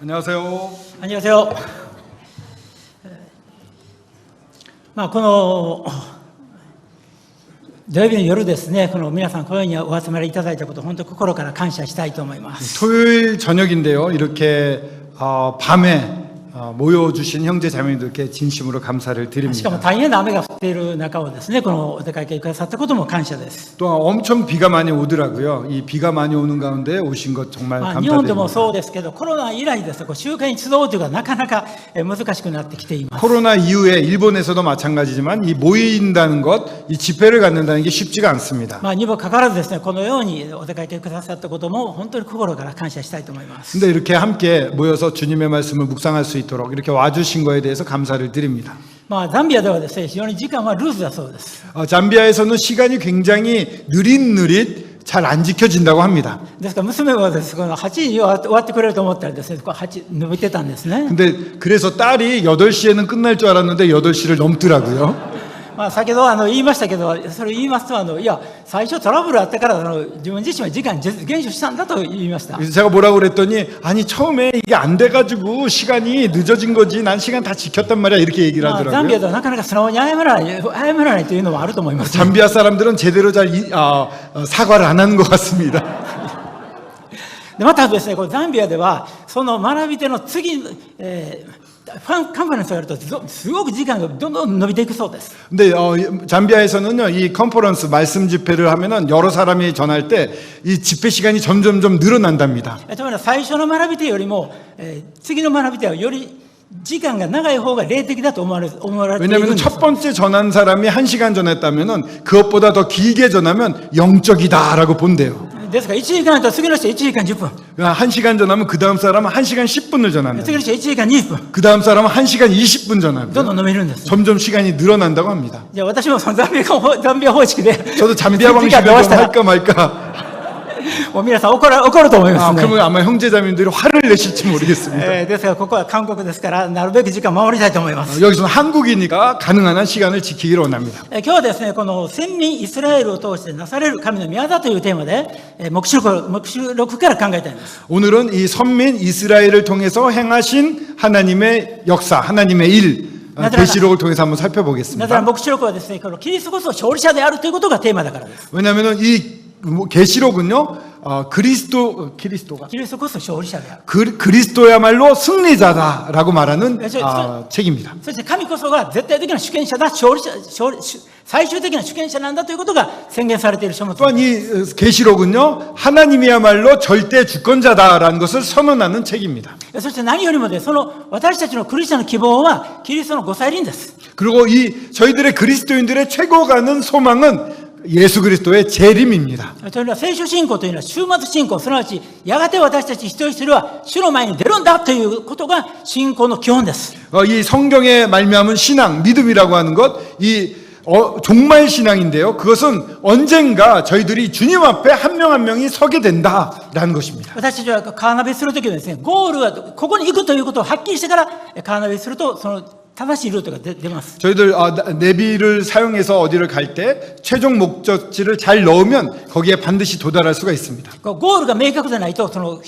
안녕하세요. 안녕하세요. この土曜日の夜ですね、この皆さんこのようにお集まりいただいたこと、本当に心から感謝したいと思います。 토요일 저녁인데요. 이렇게 밤에 모여주신 형제 자매님들께 진심으로 감사를 しかも 드립니다. 大変な雨が降っている中をですね、このお出かけくださったことも感謝です。 또 엄청 비가 많이 오더라고요. 이 비가 많이 오는 가운데 오신 것 정말 日本でも 감사드립니다. そうですけど、コロナ以来ですね、集会に集うというのがなかなか難しくなってきています。 코로나 이후에 일본에서도 마찬가지지만 이 모인다는 것, 이 집회를 갖는다는 게 쉽지가 않습니다. にもかかわらずですね、このようにお出かけくださったことも本当に心から感謝したいと思います。 근데 이렇게 함께 모여서 주님의 말씀을 묵상할 수 있도록 이렇게 와주신 거에 대해서 감사를 드립니다. ザンビアではですね、非常に時間はルーズだそうです。 잠비아에서는 시간이 굉장히 느릿느릿 잘 안 지켜진다고 합니다. ですから娘はですね、この8時に終わってくれると思ったらですね、8伸びてたんですね。 근데 그래서 딸이 8시에는 끝날 줄 알았는데 8시를 넘더라고요. 先ほど言いましたけど、それ言いますといや最初トラブルあったから自分自身は時間減少したんだと言いました。 그래서 제가 뭐라고 그랬더니 아니 처음에 이게 안 돼가지고 시간이 늦어진 거지 난 시간 다 지켰단 말이야 이렇게 얘기를 ザンビア 하더라고요. ではなかなか素直に謝らないというのもあると思います。 잠비아 사람들은 제대로 잘 사과를 안 하는 것 같습니다. でまたですね、このザンビアではその学び手の次、カンファレンスをやるとすごく時間がどんどん伸びていくそうです。 근데 잠비아에서는요 이 컨퍼런스 말씀 집회를 하면은 여러 사람이 전할 때 이 집회 시간이 점점점 늘어난답니다. つまり最初の学び手よりも、次の学び手はより時間が長い方が霊的だと思われているんです。 왜냐하면 첫 번째 전한 사람이 1시간 전했다면은 그것보다 더 길게 전하면 영적이다라고 본대요. ですから1時間と次の人1時間10分 1시간 전하면 그 다음 사람은 1시간 10분을 전합니다. 次の人1時間20分 그 다음 사람은 1시간 20분 どん 전합니다. どん伸びるんです。 점점 시간이 늘어난다고 합니다. じゃあ私もそのザンビア方式で 저도 잠비아 방식을 좀 할까 말까. もう皆さん怒ると思いますね。 그러면 아마 형제자매님들이 화를 내실지 모르겠습니다. ですからここは韓国ですからなるべく時間守りたいと思います。 여기서는 한국이니까 가능한 한 시간을 지키기를 원합니다. 今日はですね、この先民イスラエルを通してなされる神の御業というテーマで黙示録から考えたいんです。 오늘은 이 선민 이스라엘을 통해서 행하신 하나님의 역사, 하나님의 일, 계시록을 통해서 한번 なぜなら 살펴보겠습니다. 黙示録はですね、このキリストこそ勝利者であるということがテーマだからです。 왜냐하면 이 계시록은요, 그리스도가 キリストこそ勝利者である。 그리스도야말로 승리자다라고 말하는 책입니다. そして神こそが絶対的な主権者だ、最終的な主権者なんだということが宣言されている書物。 또한 이 계시록은요, 하나님이야말로 절대 주권자다라는 것을 선언하는 책입니다. そして何よりもで、その私たちのクリスチャンの希望はキリストのご再臨です。 그리고 이 저희들의 그리스도인들의 최고 가는 소망은 예수 그리스도의 재림입니다. というのは聖書信仰というのは終末信仰、すなわちやがて私たち一人一人は主の前に出るんだということが信仰の基本です。 이 성경에 말미암은 신앙, 믿음이라고 하는 것, 종말 신앙인데요. 그것은 언젠가 저희들이 주님 앞에 한 명 한 명이 서게 된다라는 것입니다. 私たちはカーナビするときはですね、ゴールはここに行くということをはっきりしてからカーナビするとその正しいルートが出ます。 저희들 내비를 사용해서 어디를 갈 때 최종 목적지를 잘 넣으면 거기에 반드시 도달할 수가 있습니다. ゴールが明確でないと、その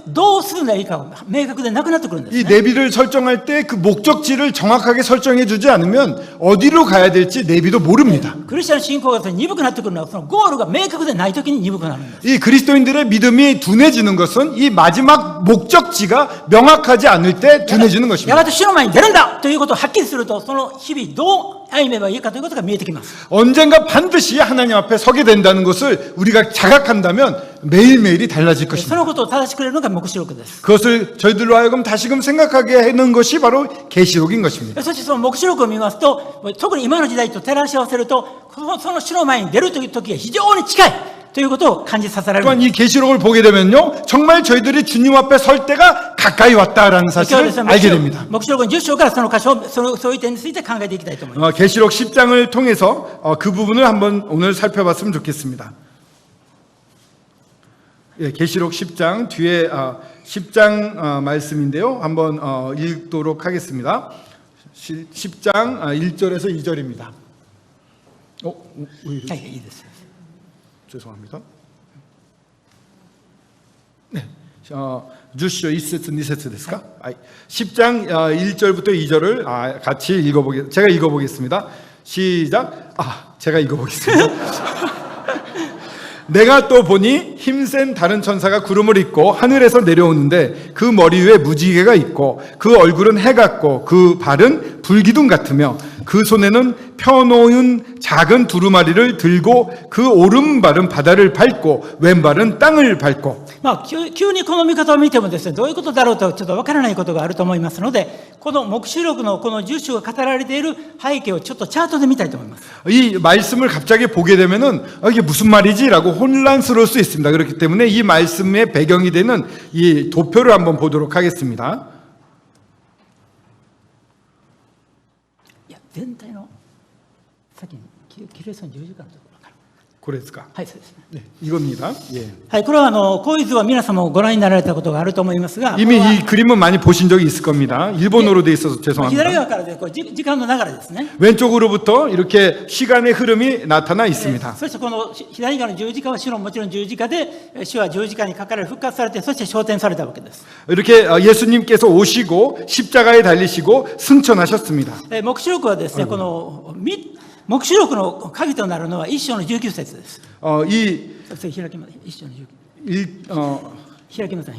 どうするのがいいかが明確でなくなってくるんですね。 이 내비를 설정할 때 그 목적지를 정확하게 설정해 주지 않으면 어디로 가야 될지 내비도 모릅니다. クリスチャン信仰が鈍くなってくるのは、そのゴールが明確でないときに鈍くなるんです。 이 그리스도인들의 믿음이 둔해지는 것은 이 마지막 목적지가 명확하지 않을 때 둔해지는 や 것입니다. がて主の前に出るんだということをはっきりすると、その日々どう歩めばいいかということが見えてきます。 언젠가 반드시 하나님 앞에 서게 된다는 것을 우리가 자각한다면 매일매일이 달라질 そ 것입니다. のことを正しくくれるのが黙示録です。 그것을 저희들로 하여금 다시금 생각하게 하는 것이 바로 계시록인 것입니다. そしてその黙示録を見ますと、特に今の時代と照らし合わせると、その主の前に出るという時が非常に近いということを感じさせられる。 또한 이 계시록을 보게 되면요, 정말 저희들이 주님 앞에 설 때가 가까이 왔다라는 今日 사실을 ですね、 알게 됩니다. 黙示録の10章からその箇所、そういう点について考えていきたいと思います。 계시록 10장을 통해서 그 부분을 한번 오늘 살펴봤으면 좋겠습니다. 예, 계시록 10장 뒤에 10장 말씀인데요. 한번 읽도록 하겠습니다. 10장 1절에서 2절입니다. 왜 이래? 죄송합니다. 네. 10章 1節 2節ですか? 10장 1절부터 2절을 같이 제가 읽어보겠습니다. 시작. 제가 읽어보겠습니다. 내가 또 보니 힘센 다른 천사가 구름을 입고 하늘에서 내려오는데 그 머리 위에 무지개가 있고 그 얼굴은 해 같고 그 발은 불기둥 같으며 그 손에는 펴놓은 작은 두루마리를 들고 그 오른발은 바다를 밟고 왼발은 땅을 밟고 急にこの見方を見てもですね、どういうことだろうとちょっとわからないことがあると思いますので、この黙示録のこの10章が語られている背景をちょっとチャートで見たいと思います。 이 말씀을 갑자기 보게 되면은 이게 무슨 말이지라고 혼란스러울 수 있습니다. 그렇기 때문에 이 말씀의 배경이 되는 이 도표를 한번 보도록 하겠습니다. いや、全体の先にキレソン10時間のところから。 그랬을까? はい、そうですね。 네, 이겁니다. 예. はい、これはこういう図は皆さんもご覧になられたことがあると思いますが、 이미 이 그림은 많이 보신 적이 있을 겁니다. 일본어로 돼 있어서 左 죄송합니다. 側からでこう時間の流れですね。 왼쪽으로부터 이렇게 시간의 흐름이 나타나 있습니다. そしてこの左側の十字架はもちろん十字架で、主は十字架にかかられ復活されて、そして昇天されたわけです。 이렇게 예수님께서 오시고 십자가에 달리시고 승천하셨습니다. 黙示録はですね、この黙示録の鍵となるのは1章の19節です。 それ開きます。1章の19節。開きます。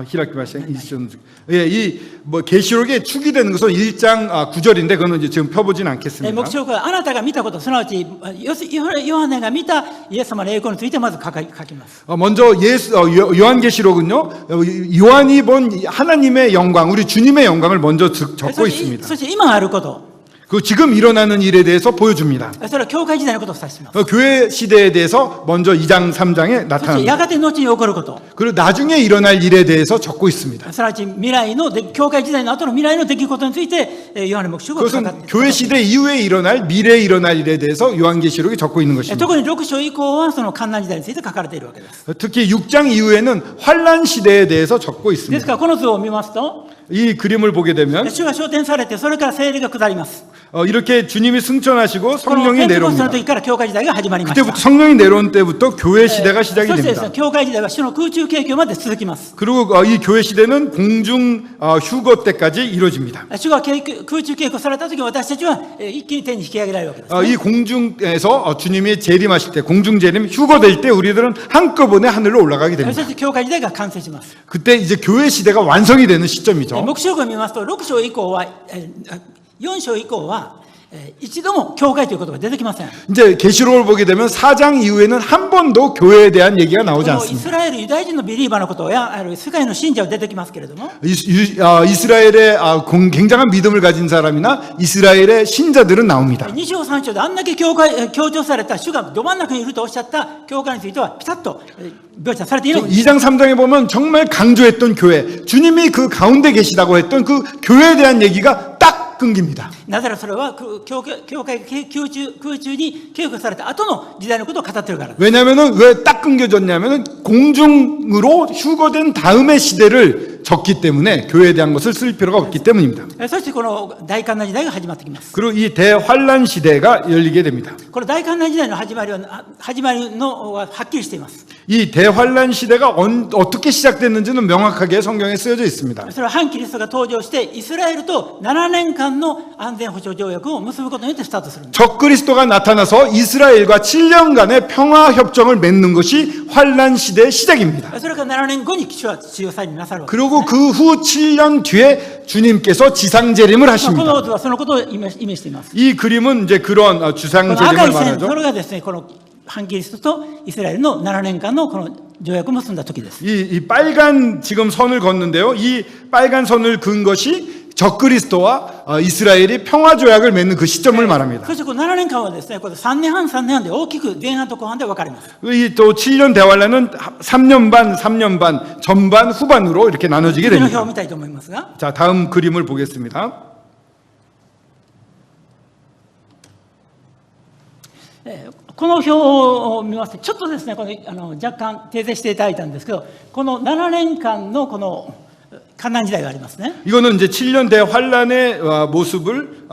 히라키 발생 1장. 예, 계시록에 축이 되는 것은 1장 9절인데 그거는 이제 지금 펴보진 않겠습니다. 黙示録はあなたが見たこと、すなわちヨハネが見たイエス様の栄光についてまず書きます。 먼저 요한계시록은요, 요한이 본 하나님의 영광, 우리 주님의 영광을 먼저 적고 있습니다. そして今あること、 그 지금 일어나는 일에 대해서 보여줍니다. それは教会時代のことを指します。 교회 시대에 대해서 먼저 2장 3장에 そしてや 나타납니다. がて後に起こること、 그리고 나중에 일어날 일에 대해서 적고 있습니다. すなわち未来の教会時代の後の未来の出来事についてヨハネ黙示録が語ってい 그것은 る。 교회 시대 이후에 일어날 미래에 일어날 일에 대해서 요한계시록이 적고 있는 것입니다. 特に6章以降はその患難時代について書かれているわけです。 특히 6장 이후에는 환란 시대에 대해서 적고 です 있습니다. からこの図を見ますと、 이 그림을 보게 되면 主が昇天されて、それから聖霊が下ります。 이렇게 주님이 승천하시고 この 성령이 ペンテコステの 내려옵니다. 時から教会時代が始まりました。 그때부터 성령이 내려온 때부터 교회 시대가 시작이 そしてです 됩니다. ね、教会時代は主の空中景況まで続きます。 그리고 이 교회 시대는 공중 휴거 때까지 이루어집니다. 主が空中景況された時、私たちは一気に天に引き上げられるわけです。 이 공중에서 주님이 재림하실 때, 공중 재림 휴거될 때 우리들은 한꺼번에 하늘로 올라가게 そ 됩니다. して教会時代が完成します。 그때 이제 교회 시대가 완성이 되는 시점이죠. 黙示録を見ますと、6章以降は、4章以降は、一度も教会という言葉が出てきません。 이제 계시록을 보게 되면 4장 이후에는 한 번도 교회에 대한 얘기가 こ 나오지 のイ 않습니다. スラエルユダヤ人のビリーバーのことや世界の信者は出てきますけれども、 이스라엘의 굉장한 믿음을 가진 사람이나 이스라엘의 신자들은 나옵니다. 2章3章であんだけ強調された主がど真ん中にいるとおっしゃった教会についてはピタッと描写されているんです。 2장 3장에 보면 정말 강조했던 교회, 주님이 그 가운데 계시다고 했던 그 교회에 대한 얘기가 딱 끊깁니다. なぜならそれは教会が空中に警告された後の時代のことを語っているからです。 왜냐하면은 왜 딱 끊겨졌냐면은 공중으로 휴거된 다음의 시대를 적기 때문에 교회에 대한 것을 쓸 필요가 없기 때문입니다. そしてこの大観難時代が始まってきます。 그리고 이 대환란 시대가 열리게 됩니다. この大観難時代の始まりははっきりしています。 이 대환란 시대가 어떻게 시작됐는지는 명확하게 성경에 쓰여져 있습니다. それは反キリストが登場してイスラエルと7年間の安全保障条約を結ぶことによってスタートするんです。 적그리스도가 나타나서 이스라엘과 7년간의 평화 협정을 맺는 것이 환란 시대의 시작입니다. それから7年後に主は地上祭になさるわけです。 그리고 그 후 7년 뒤에 주님께서 지상 재림을 こ 하십니다. の図はそのことをイメージしています。 이 그림은 이제 그런 こ 주상 の赤い 재림을 線、 말하죠. それがですね、この反キリストとイスラエルの7年間のこの条約を結んだ時です。 이 빨간 지금 선을 걷는데요. 이 빨간 선을 그은 것이 적그리스도와 이스라엘이 평화 조약을 맺는 그 시점을 말합니다. そしてこの7年間はですね、これ3年半で大きく前半と後半で分かれます。 이 또 7년 대환란은 3년 반, 3년 반, 전반, 후반으로 이렇게 나눠지게 次の表を 됩니다. 見たいと思いますが、 자, 다음 그림을 보겠습니다. この表を見ますと、ちょっとですね、この若干訂正していただいたんですけど、この7年間のこの観覧時代がありますね。 이거는 이제 7년 대환란의 모습을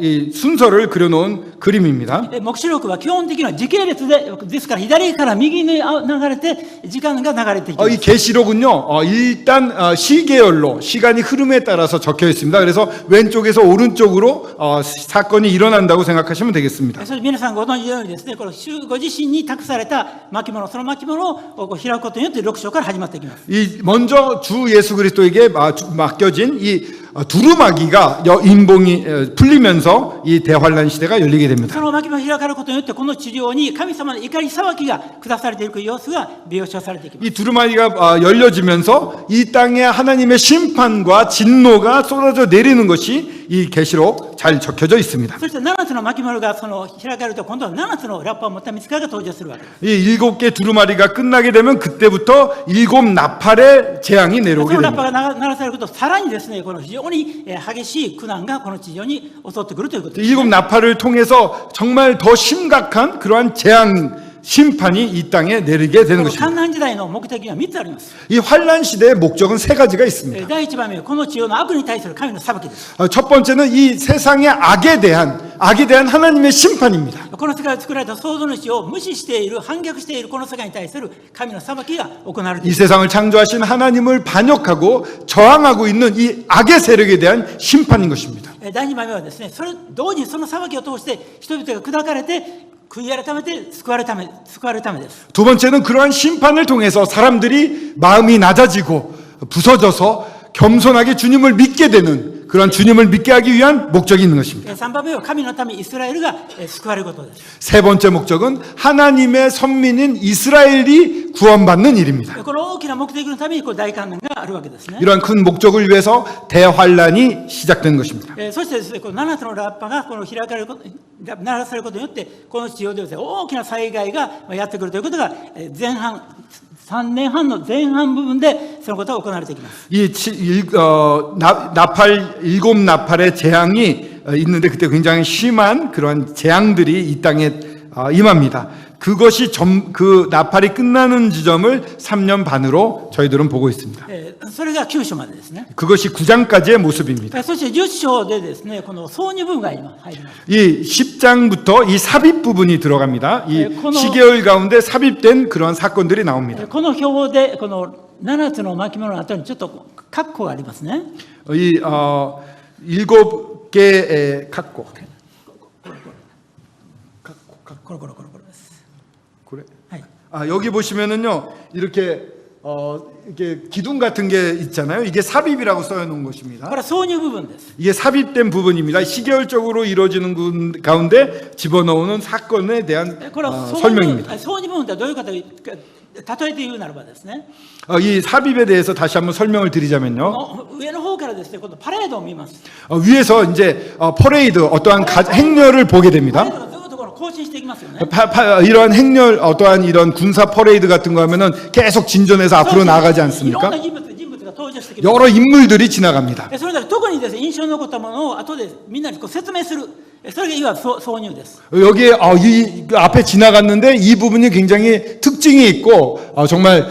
이 순서를 그려놓은 그림입니다. 黙示録は基本的には時系列ですから左から右に流れて時間が流れていきま 이 す。 계시록은요, 일단 시계열로 시간이 흐름에 따라서 적혀 있습니다. 그래서 왼쪽에서 오른쪽으로 사건이 일어난다고 생각하시면 되겠습니다. それ皆さんご存知のようにですね、この主ご自身に託された巻物、その巻物をこう開くことによって6章から始まっていきます。 먼저 주 예수 그리스도에게 맡겨진 이 두루마기가 인봉이 풀리면서 이 대환란 시대가 열리게 됩니다. その巻物を開かれることによって、この地上に神様の怒り裁きが下されていく様子が描写されていきます。 이 두루마기가 열려지면서 이 땅에 하나님의 심판과 진노가 쏟아져 내리는 것이 이 계시록 잘 적혀져 있습니다. そして7つの巻物がその開かれると、今度は7つのラッパを持った御使いが登場するわけです。 이 7개 두루마리가 끝나게 되면 그때부터 7 나팔의 재앙이 そ 내려오게 のラッパ 됩니다. が鳴らされると、さらにですね、この非常に激しい苦難がこの地上に襲ってくるということです。 7 나팔을 통해서 정말 더 심각한 그러한 재앙 심판이 이 땅에 내리게 되는 この 것입니다. 観覧時代の目的は3つあります。 이 환란 시대의 목적은 3가지가 있습니다. 第1番目はこの地上の悪に対する神の裁きです。 첫 번째는 이 세상의 악에 대한 하나님의 심판입니다. この世界を作られた創造主を無視している、反逆しているこの世界に対する神の裁きが行われてい 이 る。 세상을 창조하신 하나님을 반역하고 저항하고 있는 이 악의 세력에 대한 심판인 것입니다. 第2番目はですね、同時にその裁きを通して人々が砕かれて悔い改めて救われるためです。 두 번째는 그러한 심판을 통해서 사람들이 마음이 낮아지고 부서져서 겸손하게 주님을 믿게 되는 그런 주님을 믿게 하기 위한 목적이 있는 것입니다. 3番目は神のためイスラエルが救われることです。 세 번째 목적은 하나님의 선민인 이스라엘이 구원받는 일입니다. この大きな目的のためにこう大観覧があるわけですね。 이러한 큰 목적을 위해서 대환란이 시작된 것입니다. そしてですね、この7つのラッパがこの開かれること、鳴らされることによって、この地上でですね、大きな災害がやってくるということが、3年半の前半部分でそのことが行われていきます。 나팔 7 나팔의 재앙이 있는데 그때 굉장히 심한 그러한 재앙들이 이 땅에 임합니다. 그것이 그 나팔이 끝나는 지점을 3년 반으로 저희들은 보고 있습니다. それが9章までですね。 그것이 9장까지의 모습입니다. そして10章でですね、この挿入部分が入ります。 이 10장부터 이 삽입 부분이 들어갑니다. 이 네, 시계열 가운데 삽입된 그런 사건들이 나옵니다. この表でこの7つの巻物の後にちょっと括弧がありますね。 이 7개의 각고. コロコロコロコロです。 그래? はい。 여기 보시면은요, 이렇게 기둥 같은 게 있잖아요. 이게 삽입이라고 써놓은 こ 것입니다. れは挿入部分です。 이게 삽입된 부분입니다. 시계열적으로 이루어지는 가운데 집어넣는 사건에 대한 これは설명입니다. 挿入部分ってどういうかというか、例えて言うならばですね、 이 삽입에 대해서 다시 한번 설명을 드리자면요. 上の方からですね、今度パレードを見ます。 위에서 이제 퍼레이드, 어떠한 행렬을 보게 パレ 됩니다. ードがずっとこの更新していきますよね。 이런 행렬, 어떠한 이런 군사 퍼레이드 같은 거 하면은 계속 진전해서 앞으로 나가지 いろん 않습니까? な人物が登場してきます。 여러 인물들이 지나갑니다. それだけ特にですね、印象に残ったものを後でみんなにこう説明する。それがいわば挿入です。 여기에 이 앞에 지나갔는데 이 부분이 굉장히 특징이 있고 정말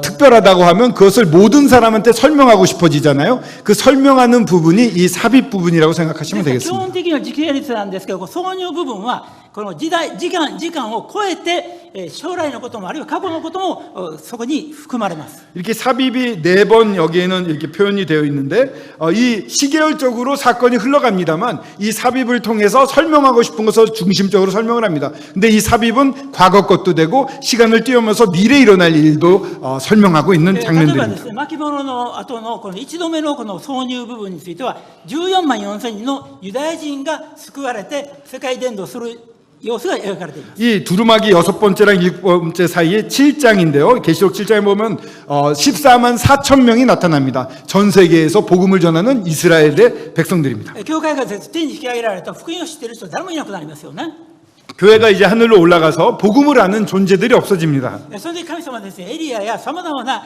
특별하다고 하면 그것을 모든 사람한테 설명하고 싶어지잖아요. 그 설명하는 부분이 이 삽입 부분이라고 생각하시면 基 되겠습니다. 本的には時系列なんですけど、挿入部分はこの時間を超えて将来のこともあるいは過去のこともそこに含まれます。 이렇게 삽입이 4번 여기에는 이렇게 표현이 되어 있는데 이 시계열적으로 사건이 흘러갑니다만 이 삽입을 통해서 설명하고 싶은 것을 중심적으로 설명을 합니다. 근데 이 삽입은 과거 것도 되고 시간을 뛰어넘어서 미래에 일어날 일도 설명하고 있는 例えばで 장면들입니다. すね、巻物の後のこの1度目のこの挿入部分については14万4千人のユダヤ人が救われて世界伝道する様子が描かれています。 이 두루마기 6번째랑 7번째 사이에 7장인데요. 계시록 7장에 보면 14만 4천 명이 나타납니다. 전 세계에서 복음을 전하는 이스라엘의 백성들입니다. 教会が天に引き上げられた福音を知っている人は誰もいなくなりますよね。 교회가 이제 하늘로 올라가서 복음을 아는 존재들이 없어집니다. それで神様はですね、エリアやさまざまな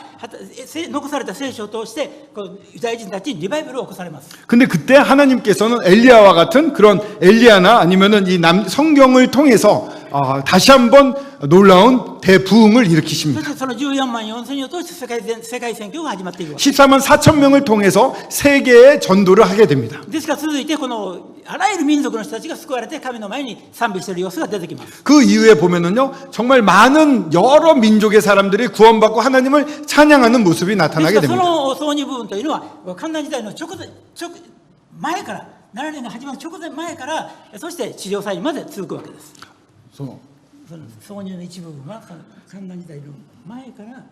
残された聖書を通してこうユダヤ人たちにリバイバルを起こされます。 근데 그때 하나님께서는 엘리야와 같은 그런 엘리야나 아니면은 이 성경을 통해서 다시 한번 놀라운 대부흥을 そ 일으키십니다. してその14万4千人を通して世界選挙が始まっていくわけ 14만 4천 명을 통해서 세계에 전도를 하게 됩니다. ですから続いてこのあらゆる民族の人たちが救われて神の前に賛美している様子が出てきます。 그 이후에 보면은요, 정말 많은 여러 민족의 사람들이 구원받고 하나님을 찬양하는 모습이 です 나타나게 からそ 됩니다. の挿入部分というのは観覧時代の前から7年が始まる直前前からそして地上祭まで続くわけです。 その挿入の一部分は観覧時代の前から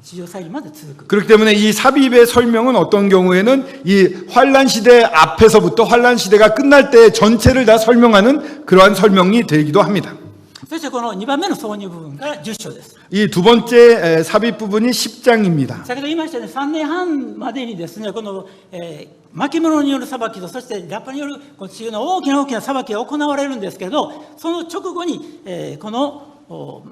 地上祭まで続く。 그렇기 때문에 이 삽입의 설명은 어떤 경우에는 이 환란 시대 앞에서부터 환란 시대가 끝날 때 전체를 다 설명하는 그러한 설명이 되기도 합니다. そしてこの2番目の挿入部分が10章です。 이 두 번째 삽입 부분이 10장입니다. 先ほど言いましたように3年半までにですねこの、巻物による裁きとそしてラッパによるこの地球の大きな裁きが行われるんですけれどその直後に、この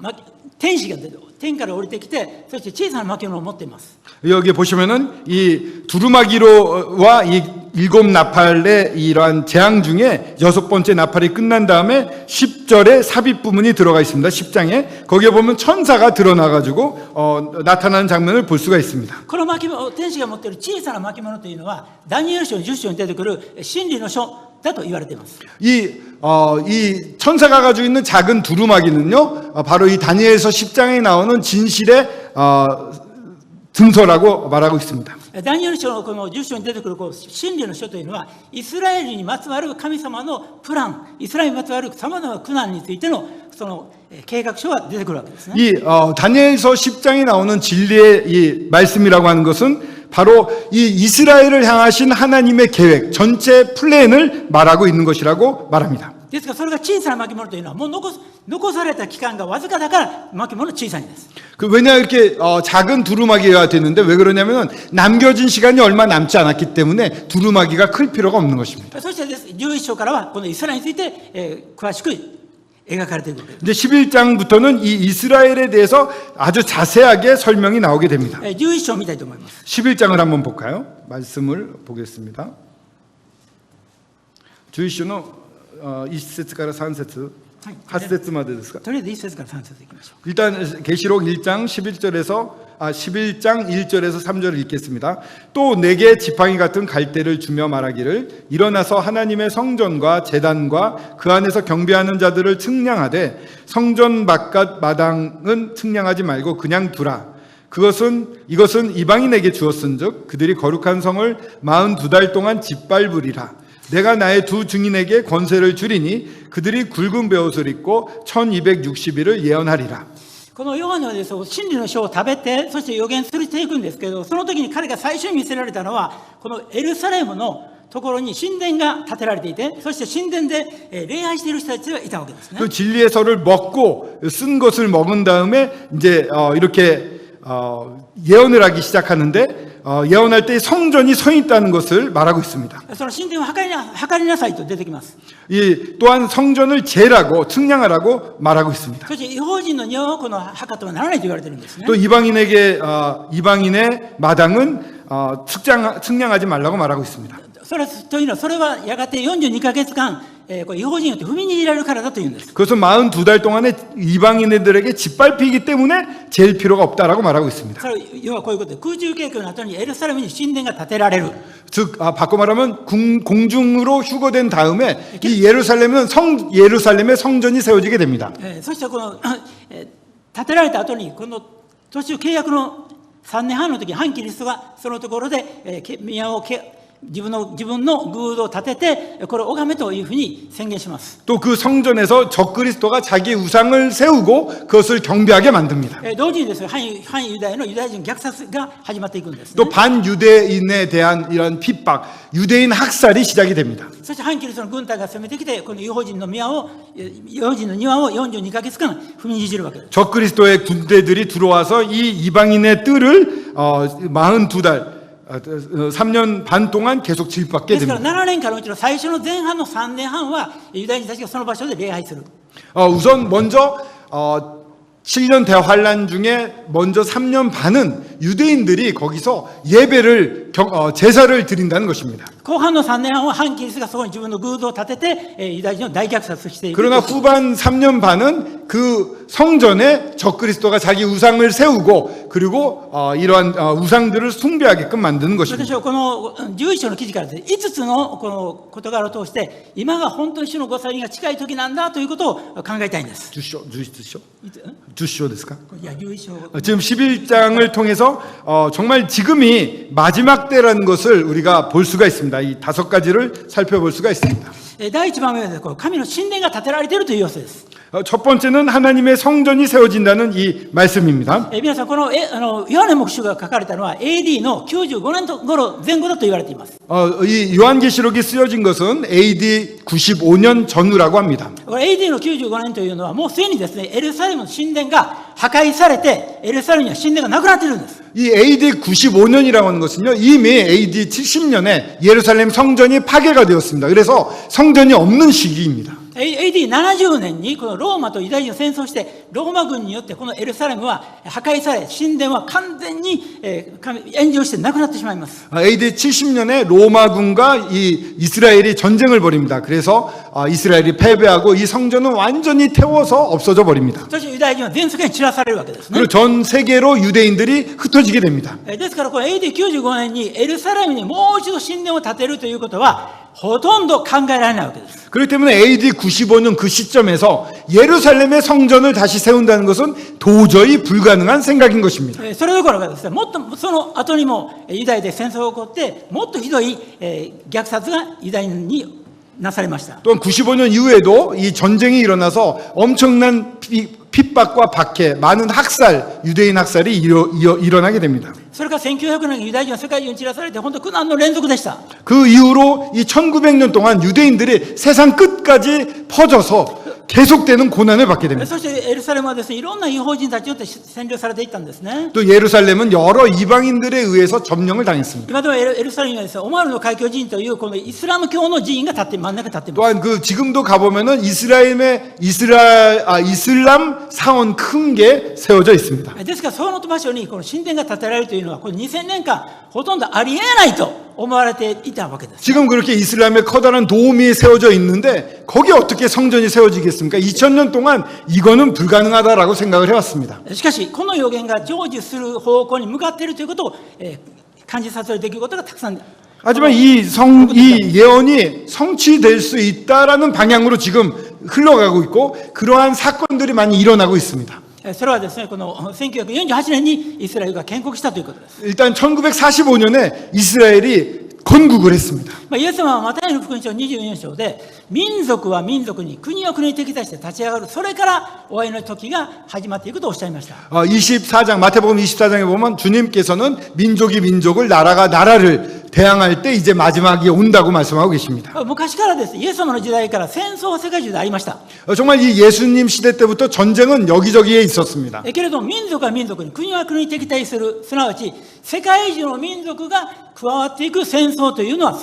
天使が出て天から降りてきてそして小さな巻物を持っています。 여기 보시면은 이 두루마기로와 이 일곱 나팔의 이러한 재앙 중에 여섯 번째 나팔이 끝난 다음에 10절에 삽입 부분이 들어가 있습니다. 10장에 거기에 보면 천사가 드러나가지고 나타나는 장면을 볼 수가 있습니다. この巻物天使が持っている小さな巻物というのはダニエル書の10章に出てくる真理の書だと言われています。 이 천사가 가지고 있는 작은 두루마기는요, 바로 이 다니엘서 10장에 나오는 진실의 증서라고 말하고 있습니다. ダニエル書のこの10章に出てくる真理の書というのはイスラエルにまつわる神様のプランイスラエルにまつわるさまざまな苦難についてのその計画書が出てくるわけですね。 이 다니엘서 10장에 나오는 진리의 이 말씀이라고 하는 것은 바로 이 이스라엘을 향하신 하나님의 계획 전체 플랜을 말하고 있는 것이라고 말합니다. ですからそれが小さな巻物というのはもう残された期間がわずかだから巻物小さいんです。 왜냐 이렇게 작은 두루마기가 됐는데 왜 그러냐면 남겨진 시간이 얼마 남지 않았기 때문에 두루마기가 클 필요가 없는 것입니다. そして11章からはこのイスラエルについて、詳しく描かれているわけです。 이제 11장부터는 이 이스라엘에 대해서 아주 자세하게 설명이 나오게 됩니다. 11章を見たいと思います。 11장을 한번 볼까요? 말씀을 보겠습니다. 11章の 1節から3節 8節までですか? とりあえず1節から3節いきましょう。 일단 계시록 1장 11장 1절에서 3절을 읽겠습니다. 또 내게 지팡이 같은 갈대를 주며 말하기를 일어나서 하나님의 성전과 제단과 그 안에서 경배하는 자들을 측량하되 성전 바깥 마당은 측량하지 말고 그냥 두라. 이것은 이방인에게 주었은즉 그들이 거룩한 성을 42달 동안 짓밟으리라. 내가 나의 두 증인에게 권세를 주리니 그들이 굵은 베옷을 입고 1260일을 예언하리라. このヨハネはですね、真理の書を食べてそして予言していくんですけどその時に彼が最初に見せられたのはこのエルサレムのところに神殿が建てられていてそして神殿で礼拝している人たちがいたわけですね。 그 진리의 설을 먹고 쓴 것을 먹은 다음에 이제 이렇게 예언을 하기 시작하는데 예언할 때 성전이 서 있다는 것을 말하고 있습니다. その神殿を測りなさいと出てきます。 또한 성전을 재라고 측량하라고 말하고 있습니다. そして異邦人の庭をこの測ってはならないと言われてるんですね。 또 이방인의 마당은 측량하지 말라고 말하고 있습니다. それというのはそれはやがて42ヶ月間これ異邦人によって踏みにじられるからだというんです。 그것은 42달 동안에 이방인들에게 짓밟히기 때문에 잴 필요가 없다라고 말하고 있습니다. それ要はこういうことで空中警戒の後にエルサレムに神殿が建てられる。 즉 바꿔 말하면 공중으로 휴거된 다음에 이 예루살렘은 예루살렘의 성전이 세워지게 됩니다. そしてこの建てられた後にこの途中契約の3年半の時に反キリストがそのところで宮を自分の偶像を立ててこれを拝めというふうに宣言します。 또 그 성전에서 적그리스도가 자기 우상을 세우고 그것을 경배하게 만듭니다. 同時にですね反ユダヤのユダヤ人虐殺が始まっていくんですね。 또 반유대인에 대한 이런 핍박, 유대인 학살이 시작이 됩니다. そして反キリストの軍隊が攻めてきてこの異邦人の庭を42ヶ月間踏みにじるわけです。 적그리스도의 군대들이 들어와서 이 이방인의 뜰을 42달 3년 반 동안 계속 질받게 ですから 됩니다. 7年間のうちの最初の前半の3年半はユダヤ人たちがその場所で礼拝する。 우선 먼저 7년 대환란 중에 먼저 3년 반은 유대인들이 거기서 예배를 제사를 드린다는 것입니다. 後半の3年半は反キリストがそこに自分の偶像を立てて、ユダヤ人を大虐殺している。 그러나 후반 3년 반은 그 성전에 적그리스도가 자기 우상을 세우고 그리고 이러한 우상들을 숭배하게끔 만드는 것입니다. 私はこの11章の記事からですね、5つのこの事柄を通して、今が本当に主のご再臨が近い時なんだということを考えたいんです。 10章ですか? いや、11章. 야, 지금 11장을 통해서 정말 지금이 마지막 때라는 것을 우리가 볼 수가 있습니다. 이 5가지를 살펴볼 수가 있습니다. 第1番目は神の神殿が建てられているという要素です。 첫 번째는 하나님의 성전이 세워진다는 이 말씀입니다. 皆さん、このヨハネ黙示が書かれたのは AD の95年頃前後だと言われています。 이 요한계시록이 쓰여진 것은 AD 95년 전후라고 합니다. AD の95年というのはもうすでにですね、エルサレムの神殿が破壊されて、エルサレムには神殿がなくなっているんです。 이 AD 95년이라고 하는 것은요, 이미 AD 70년에 예루살렘 성전이 파괴가 되었습니다. 그래서 성전이 없는 시기입니다. AD70 年にこのローマとユダヤ人を戦争して、ローマ軍によってこのエルサレムは破壊され、神殿は完全に炎上してなくなってしまいます。 AD 70년에 로마군과 이 이스라엘이 전쟁을 벌입니다. 그래서 이스라엘이 패배하고 이 성전은 완전히 태워서 없어져 버립니다. そしてユダヤ人は全世界に散らされるわけですね。 그리고 전 세계로 유대인들이 흩어지게 됩니다. ですからこの AD95 年にエルサレムにもう一度神殿を建てるということはほとんど考えられないわけです。 그렇기 때문에 AD 95년 그 시점에서 예루살렘의 성전을 다시 세운다는 것은 도저히 불가능한 생각인 것입니다. それどころかですね、もっとその後にもユダヤで戦争が起こって、もっとひどい虐殺がユダヤ人になされました。 또한 95년 이후에도 이 전쟁이 일어나서 엄청난 핍박과 박해, 많은 학살, 유대인 학살이 일어나게 됩니다. それから1900年ユダヤ人は世界中に散らされて本当苦難の連続でした。 그 이후로 이 1900년 동안 유대인들이 세상 끝까지 퍼져서 계속되는 고난을 받게 됩니다. そしてエルサレムはですね、いろんな違法人たちによって占領されていったんですね。 또 예루살렘은 여러 이방인들에 의해서 점령을 당했습니다. 今ではエルサレムにはですね、オマールの開教寺院というこのイスラム教の寺院が立って真ん中に立っています。 또한 그 지금도 가보면은 이슬람 사원 큰 게 세워져 있습니다. ですからその場所にこの神殿が建てられるというのはこれ2000年間ほとんどありえないと思われていたわけです。 지금 그렇게 이슬람의 커다란 도움이 세워져 있는데 거기에 어떻게 성전이 세워지겠습니까? 2000년 동안 이거는 불가능하다라고 생각을 해왔습니다. しかしこの予言が成就する方向に向かっているということを感じさせる出来事がたくさん 하지만 이 예언이 성취될 수 있다라는 방향으로 지금 흘러가고 있고 그러한 사건들이 많이 일어나고 있습니다. それはですね、この1948年にイスラエルが建国したということです。 일단 1945년에 이스라엘이 건국을 했습니다. イエス様はマタイの福音書24章で、民族は民族に、国は国に敵対して立ち上がる、それから終わりの時が始まっていくとおっしゃいました。 24장 마태복음 24장에 보면 주님께서는 민족이 민족을 나라가 나라를 대항할 때 이제 마지막이 온다고 말씀하고 계십니다. 昔からです。イエス様の時代から戦争は世界中でありました。 정말 이 예수님 시대 때부터 전쟁은 여기저기에 있었습니다. けれども民族は民族に、国は国に敵対する、すなわち世界中の民族が加わっていく戦争というのは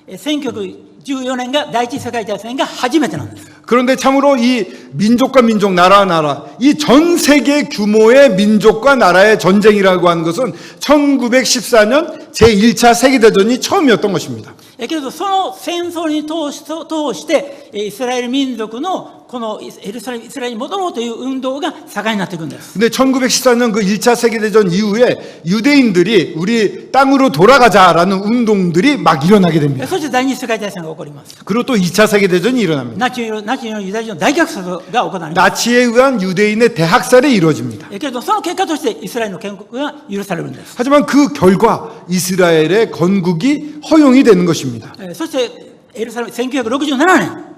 1914年が第一次世界大戦が初めてなんです。 그런데 참으로 이 민족과 민족, 나라와 나라, 이 전 세계 규모의 민족과 나라의 전쟁이라고 하는 것은 1914년 제1차 세계대전이 처음이었던 것입니다. けれどその戦争に通してイスラエル民族のこのイスラエルに戻ろうという運動が盛んになっていくんです。 근데 1914년 그 1차 세계대전 이후에 유대인들이 우리 땅으로 돌아가자라는 운동들이 막 일어나게 됩니다. そして第二次世界大戦が起こります。 그리고 또 2차 세계대전이 일어납니다. ナチによるユダヤ人の大虐殺が行われます。 나치에 의한 유대인의 대학살이 이루어집니다. けれどその結果としてイスラエルの建国が許されるんです。 하지만 그 결과 이스라엘의 건국이 허용이 되는 것입니다. そして1967年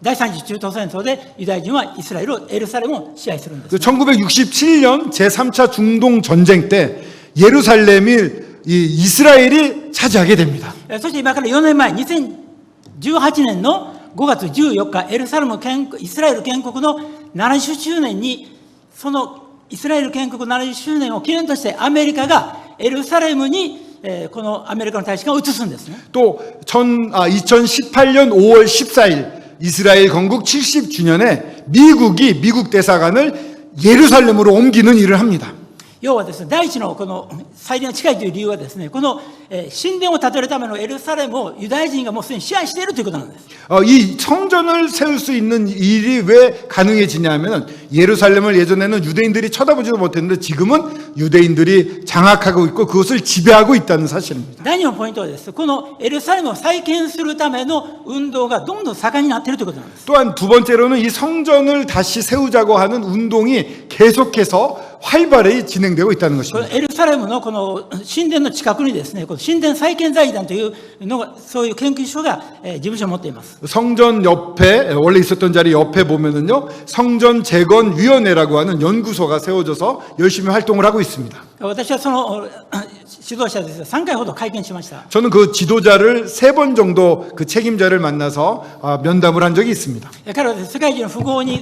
第三次中東戦争でユダヤ人はエルサレムを支配するんです。 1967년 제3차 중동 전쟁 때 예루살렘을 이스라엘이 차지하게 됩니다. そして今から4年前2018年の5月14日イスラエル建国の70周年にそのイスラエル建国70周年を記念としてアメリカがエルサレムにこのアメリカの大使館を移すんですね。 또 2018년 5월 14일 이스라엘 건국 70주년에 미국 대사관을 예루살렘으로 옮기는 일을 합니다. 要はですね、第一のこの祭殿が近いという理由はですね、この神殿を建てるためのエルサレムをユダヤ人がもうすでに支配しているということなんです。 이 성전을 세울 수 있는 일이 왜 가능해지냐면은 예루살렘을 예전에는 유대인들이 쳐다보지도 못했는데 지금은 유대인들이 장악하고 있고 그것을 지배하고 있다는 사실입니다. 第二のポイントはです。このエルサレムを再建するための運動がどんどん盛んになっているということなんです。 또한 두 번째로는 이 성전을 다시 세우자고 하는 운동이 계속해서 활발히 진행되고 있다는 こ 것입니다. のエルサレムのこの神殿の近くにですね、この神殿再建財団というのが、そういう研究所が事務所を持っています。 성전 옆에 원래 있었던 자리 옆에 보면은요 성전 재건 위원회라고 하는 연구소가 세워져서 열심히 활동을 하고 있습니다. 私はその指導者ですが3回ほど会見しました。 저는 그 지도자를 3번 정도 그 책임자를 만나서 면담을 한 적이 있습니다. 彼は世界中の富豪に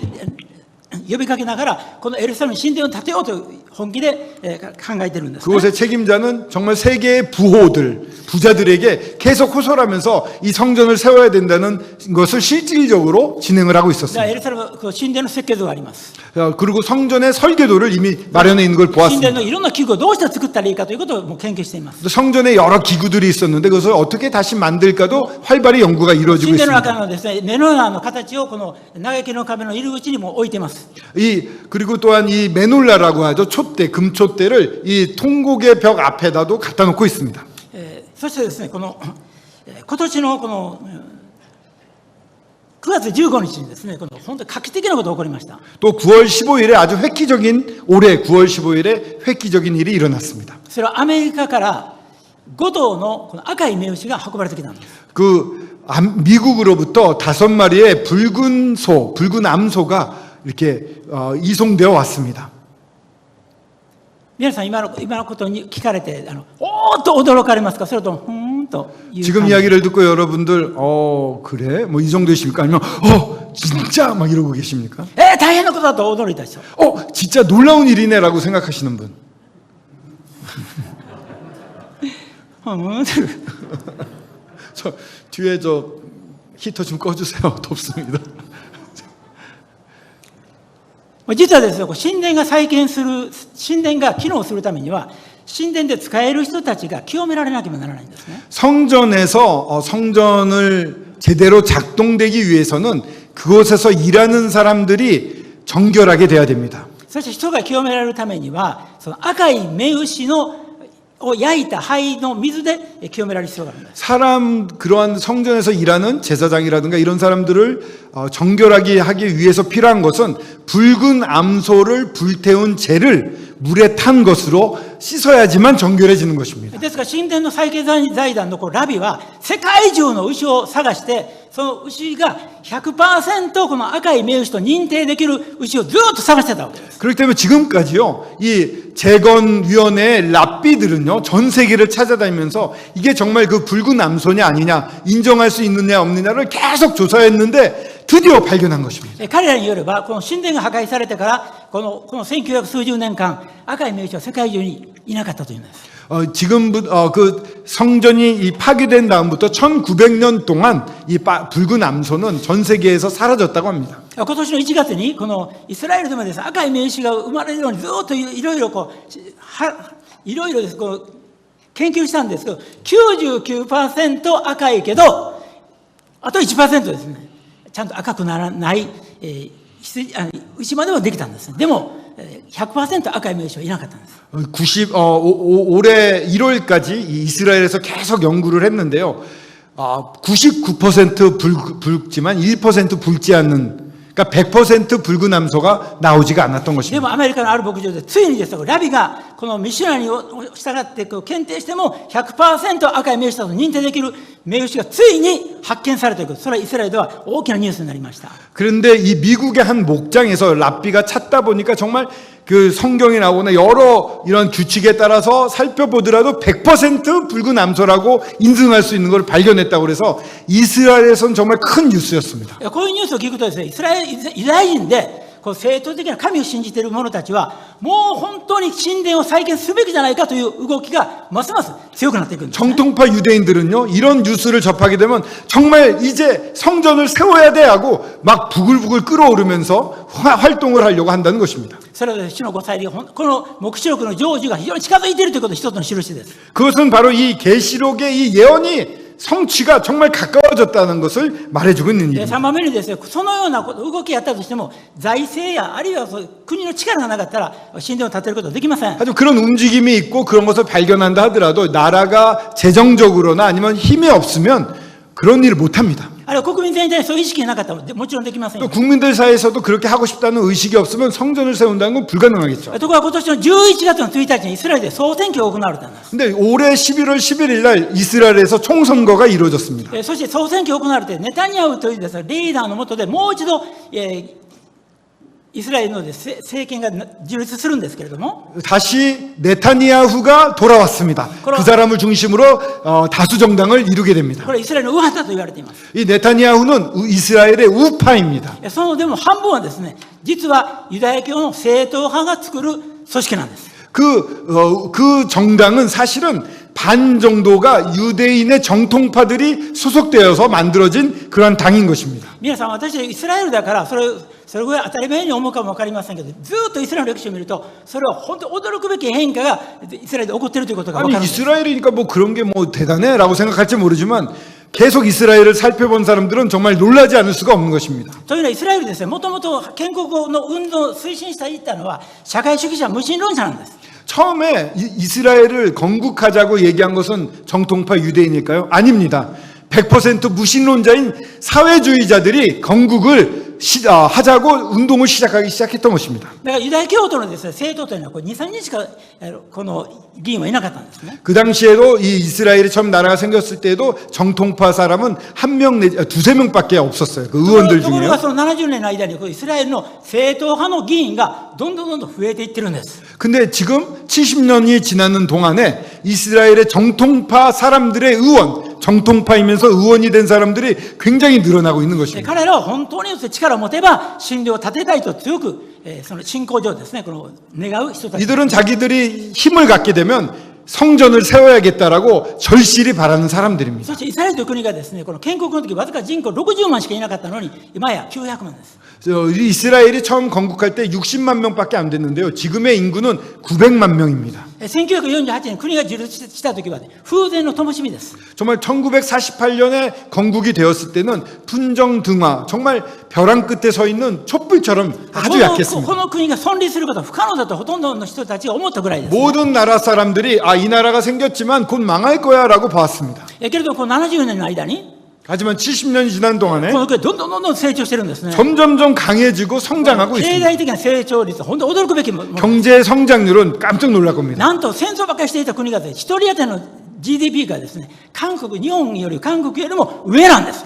呼びかけながらこのエルサレム神殿を建てようと本気で考えているんです、ね。 그곳의 책임자는 정말 세계의 부호들, 부자들에게 계속 호소하면서 이 성전을 세워야 된다는 것을 실질적으로 진행을 하고 エ 있었습니다. ルサレム神殿の設計図があります。 그리고 성전의 설계도를 이미 마련해 있는 걸 神 보았습니다. 殿のいろんな器具をどうして作ったらいいかということをもう研究しています。 성전에 여러 기구들이 있었는데 그것을 어떻게 다시 만들까도 활발히 연구가 이루어지고 神殿の 있습니다. 中のですね、目のような形をこの嘆きの壁の入り口にも置いています。 그리고 또한 이 메놀라라고 하죠. 촛대, 금촛대를 이 통곡의 벽 앞에다도 갖다 놓고 있습니다. そしてですね、この今年のこの9月15日にですね、この本当に画期的なことが起こりました。 또 9월 15일에 아주 획기적인 올해 9월 15일에 획기적인 일이 일어났습니다. それはアメリカから5頭のこの赤い目牛が運ばれてきたんです。 미국으로부터 5마리의 붉은 소, 붉은 암소가 이렇게 이송되어 왔습니다. 皆さん今のことに聞かれておーっと驚かれますか、それともふーんという 지금 感じ。 이야기를 듣고 여러분들 그래? 뭐 이 정도이십니까? 아니면 진짜 막 이러고 계십니까? 大変なことだと驚いた人。 진짜 놀라운 일이네라고 생각하시는 분. ふーん저 뒤에 저 히터 좀 꺼주세요. 덥습니다. 実はですね、神殿が再建する、神殿が機能するためには、神殿で使える人たちが清められなければならないんですね。 성전에서 성전을 제대로 작동되기 위해서는 그곳에서 일하는 사람들이 정결하게 돼야 됩니다. そして人が清められるためには、その赤い目牛を焼いた灰の水で清められる必要があるんです。 그러한 성전에서 일하는 제사장이라든가 이런 사람들을 정결하게 하기 위해서 필요한 것은 붉은 암소를 불태운 재를 물에 탄 것으로 씻어야지만 정결해지는 것입니다. ですから神殿の再建財団のラビは世界中の牛を探して、その牛が 100% この赤い目牛と認定できる牛をずっと探してたわけです。 그렇기 때문에 지금까지요, 이 재건위원회의 랍비들은요, 전 세계를 찾아다니면서 이게 정말 그 붉은 암소냐 아니냐, 인정할 수 있느냐 없느냐를 계속 조사했는데 드디어 발견한 것입니다. 彼らによれば、この神殿が破壊されてから、この1900数十年間、赤い目牛は世界中にいなかったというんです。 그 성전이 파괴된 다음부터 1900년 동안 이 붉은 암소는 전 세계에서 사라졌다고 합니다. 今年の1月にこのイスラエルでもですね、赤い目牛が生まれるようにずっといろいろですこう研究したんですけど、99% 赤いけど、あと 1% ですね、ちゃんと赤くならない、牛まではできたんです。でも 100%赤い目牛はいなかったんです。 올해 1월까지 이스라엘에서 계속 연구를 했는데요. 99% 붉지만 1% 붉지 않는, 그러니까 100% 붉은 암소가 나오지가 않았던 で 것입니다. もアメリカのある牧場でついにですね、ラビがこのミシュラリを従って検定しても 100% 赤い目牛だと認定できる目牛がついに発見されている。それはイスラエルでは大きなニュースになりました。 그런데 이 미국의 한 목장에서 랍비가 찾다 보니까 정말 그 성경에 나오는 여러 이런 규칙에 따라서 살펴보더라도 100% 붉은 암소라고 인증할 수 있는 걸 발견했다고 그래서 이스라엘에서는 정말 큰 뉴스였습니다. こういうニュースを聞くとですね、ユダヤ人でこう正統的な神を信じている者たちは、もう本当に神殿を再建すべきじゃないかという動きがますます強くなっていくんです、ね。 정통파 유대인들은요, 이런 뉴스를 접하게 되면 정말 이제 성전을 세워야 돼 하고 막 부글부글 끓어오르면서 활동을 하려고 한다는 것입니다. それは主のご再臨、この黙示録の成就が非常に近づいているということの一つの印です。 그것은 바로 이 계시록의 이 예언이 성취가 정말 가까워졌다는 것을 말해주고 있는 3 일입니다. 番目にですね、そのような動きやったとしても、財政やあるいは国の力がなかったら神殿を建てることはできません。 아주 그런 움직임이 있고 그런 것을 발견한다 하더라도 나라가 재정적으로나 아니면 힘이 없으면 그런 일을 못합니다. あるいは国民全体にそういう意識がなかったらもちろんできません 또 よ。 국민들 사이에서도 그렇게 하고 싶다는 의식이 없으면 성전을 세운다는 건 불가능하겠죠. ところが今年の11月の1日にイスラエルで総選挙が行われたんです。 근데 올해 11월 11일 날 이스라엘에서 총선거가 이루어졌습니다. そして総選挙が行われて、ネタニヤフというですねリーダーの下でもう一度、イスラエルの政権が樹立するんですけれども、 다시 네타니야후가 돌아왔습니다. 그럼- 그 사람을 중심으로 다수 정당을 이루게 됩니다. これはイスラエルの右派だと言われています。 이 네타니야후는 이스라엘의 우파입니다. そのでも半分はですね、実はユダヤ教の正統派が作る組織なんです。 그 정당은 사실은 반 정도가 유대인의 정통파들이 소속되어서 만들어진 그러한 당인 것입니다. 皆さん、私はイスラエルだからそれぐらい当たり前に思うかも分かりませんけど、ずっとイスラエルの歴史を見ると、それは本当に驚くべき変化がイスラエルで起こっているということが分か 아니 るんです。 이스라엘이니까 뭐 그런 게 뭐 대단해라고 생각할지 모르지만 계속 이스라엘을 살펴본 사람들은 정말 놀라지 않을 수가 없는 것입니다. というのはイスラエルですね、もともと建国の運動を推進していったのは社会主義者、無神論者なんです。 처음에 이스라엘을 건국하자고 얘기한 것은 정통파 유대인일까요? 아닙니다. 100% 무신론자인 사회주의자들이 건국을 하자고 운동을 시작했던 것입니다. だからユダヤ教徒のですね、政党というのは2、3人しかこの議員はいなかったんですね。 그 당시에도 이 이스라엘이 처음 나라가 생겼을 때에도 정통파 사람은 한 명 내지 두세 명밖에 없었어요. 그 의원들 ところ 중에요. がその70年の間にイスラエルの正統派の議員がどんどん増えていってるんです。 근데 지금 70년이 지나는 동안에 이스라엘의 정통파 사람들의 의원, 정통파이면서 의원이 된 사람들이 굉장히 늘어나고 있는 で 것입니다. 彼らは本当に力を持てば神殿を建てたいと強く、その信仰上ですね、この願う人たち。 이들은 자기들이 힘을 갖게 되면 성전을 세워야겠다라고 절실히 바라는 사람들입니다. そしてイスラエルという国がですね、この建国の時わずか人口60万しかいなかったのに、今や900万です。 이스라엘이 처음 건국할 때 60만 명밖에 안 됐는데요. 지금의 인구는 900만 명입니다. 1948年国が樹立した時は、ね、風前の灯火です。 정말 1948년에 건국이 되었을 때는 분정등화, 정말 벼랑 끝에 서 있는 촛불처럼 아주 こ 약했습니다. の国が存立することは不可能だとほとんどの人たちが思ったぐらいです、ね。 모든 나라 사람들이 이 나라가 생겼지만 곧 망할 거야라고 보았습니다. けれどもこの70年の間に 하지만 70년이 지난 동안에 この国はどんどん成長してるんですね。 점점점 강해지고 성장하고 経 있습니다. 済的な成長率、本当驚くべきもの。 경제 성장률은 깜짝 놀랄 겁니다. なんと戦争ばっかりしていた国がですね、一人当たりの GDP がですね、日本より韓国よりも上なんです。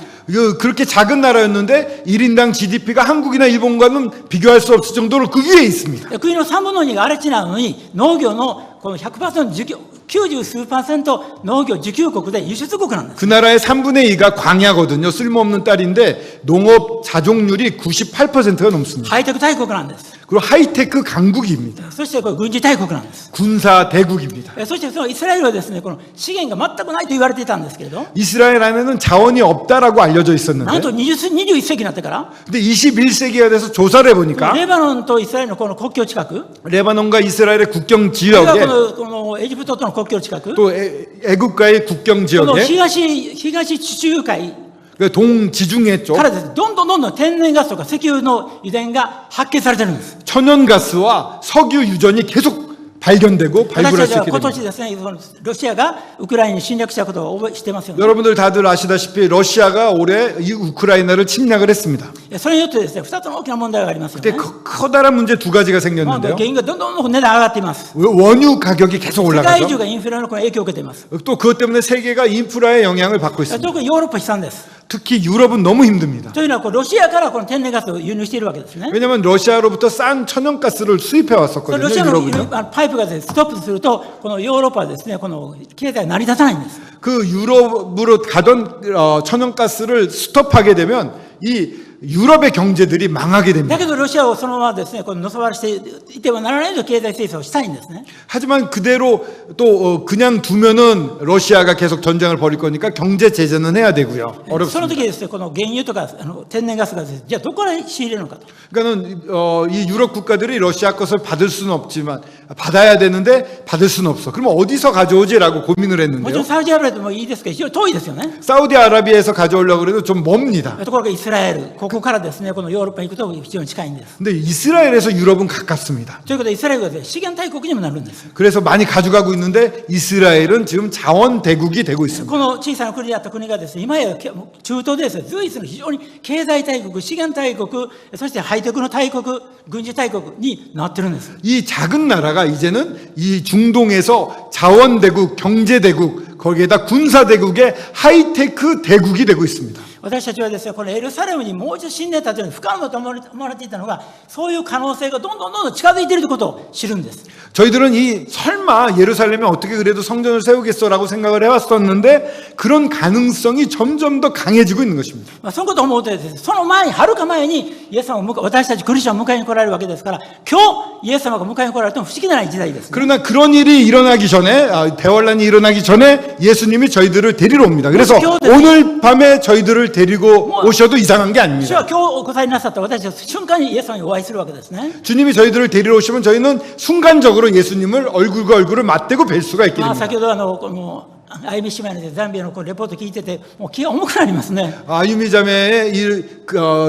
그렇게 작은 나라였는데 1인당 GDP가 한국이나 일본과는 비교할 수 없을 정도로 그 위에 있습니다. 国の3分の2が荒れ地なのに、農業のこの 100% 自給、90数%農業自給国で輸出国なんです。 그 나라의 3분의 2가 광야거든요. 쓸모없는 딸인데 농업 자족률이 98%가 넘습니다. ハイテク大国なんです。 그리고 하이테크 강국입니다. そしてこれ軍事大国なんです。 군사 대국입니다. そしてそのイスラエルはですね、この資源が全くないと言われていたんですけれど、 이스라엘 안에는 자원이 없다라고 알려져 なん 있었는데 と21世紀になってから 근데 21세기가 돼서 조사를 해보니까 レバノンとイスラエルのこの国境近く、 레바논과 이스라엘의 국경 それ 지역에 がこのエジプトとの国境近く、 또 애국과의 국경 この 지역에 東地中海 동지중해 쪽 からですね、どんどん天然ガスとか石油の油田が発見されてるんです。 천연가스와 석유 유전이 계속 발견되고 私 발굴할 た 수 ちは 있게 今 됩니다. 年ですね、そのロシアがウクライナに侵略したことを覚えしてますよね。 여러분들 다들 아시다시피 러시아가 올해 이 우크라이나를 침략을 했습니다. それによってですね、2つの大きな問題がありますよ 그때 ね。 커다란 문제 두 가지가 まあ 생겼는데요. 原因がどんどん値段上がっています。 원유 가격이 계속 世界中 올라가죠. がインフレのこの影響を受けています。 또 그것 때문에 세계가 인프라의 영향을 받고 있습니다. 特にヨーロッパ悲惨です。 특히 유럽은 너무 힘듭니다. というのはこうロシアからこの天然ガスを輸入しているわけですね。 왜냐하면 러시아로부터 싼 천연가스를 수입해 それ 왔었거든요. ロシアの 유럽은요. パイプがですねストップすると、このヨーロッパはですね、この経済が成り立たないんです。 그 유럽으로 가던 천연가스를 스톱하게 되면 이 유럽의 경제들이 망하게 だ 됩니다. けどロシアをそのままですね、こののさばらしていてはならないと経済制裁をしたいんですね。 하지만 그대로 또 그냥 두면은 러시아가 계속 전쟁을 벌일 거니까 경제 제재는 해야 되고요. その 어렵습니다. 時ですね、この原油とか天然ガスがですね、じゃあどこから仕入れるのかと。 그러니까는 이 유럽 국가들이 러시아 것을 받을 수는 없지만 받아야 되는데 받을 수는 없어. 그럼 어디서 가져오지라고 고민을 もちろ 했는데요. んサウジアラビアでもいいですけど、非常に遠いですよね。 사우디아라비아에서 가져오려고 그래도 좀 멉니다. ところがイスラエル、ここからですね、このヨーロッパに行くと非常に近いんです。 근데 이스라엘에서 유럽은 가깝습니다. ということでイスラエルがですね、資源大国にもなるんです。 그래서 많이 가져가고 있는데 이스라엘은 지금 자원 대국이 되고 있습니다. この小さな国であった国がですね、今や中東でですね、随一の非常に経済大国、資源大国、そしてハイテクの大国、軍事大国になってるんです。 이 작은 나라가 이제는 이 중동에서 자원 대국, 경제 대국, 거기에다 군사 대국의 하이테크 대국이 되고 있습니다. 私たちはですね、このエルサレムにもう一度神殿建てるのに不可能と思われていたのが、そういう可能性がどんどん近づいているということを知るんです。 저희들은 설마 예루살렘에 어떻게 그래도 성전을 세우겠어라고 생각을 해왔었는데 그런 가능성이 점점 더 강해지고 있는 것입니다. そのことを思うとですね、その前に、はるか前にイエス様を私たちクリスチャンを迎えに来られるわけですから、今日イエス様が迎えに来られても不思議なない時代です、ね。 그러나 그런 일이 일어나기 전에 대환란이 일어나기 전에 예수님이 저희들을 데리러 옵니다. 그래서 오늘 밤에 저희들을 데리고 오셔도 이상한 게 主は 아닙니다. 今日お答えになさった私たちは瞬間にイエス様にお会いするわけですね。 주님이 저희들을 데리러 오시면 저희는 순간적으로 예수님을 얼굴과 얼굴을 맞대고 뵐 수가 있게 まあ、 됩니다. 先ほどこのあゆみ姉妹のザンビアのこのレポート聞いてて、もう気が重くなりますね。 아유미 자매의 이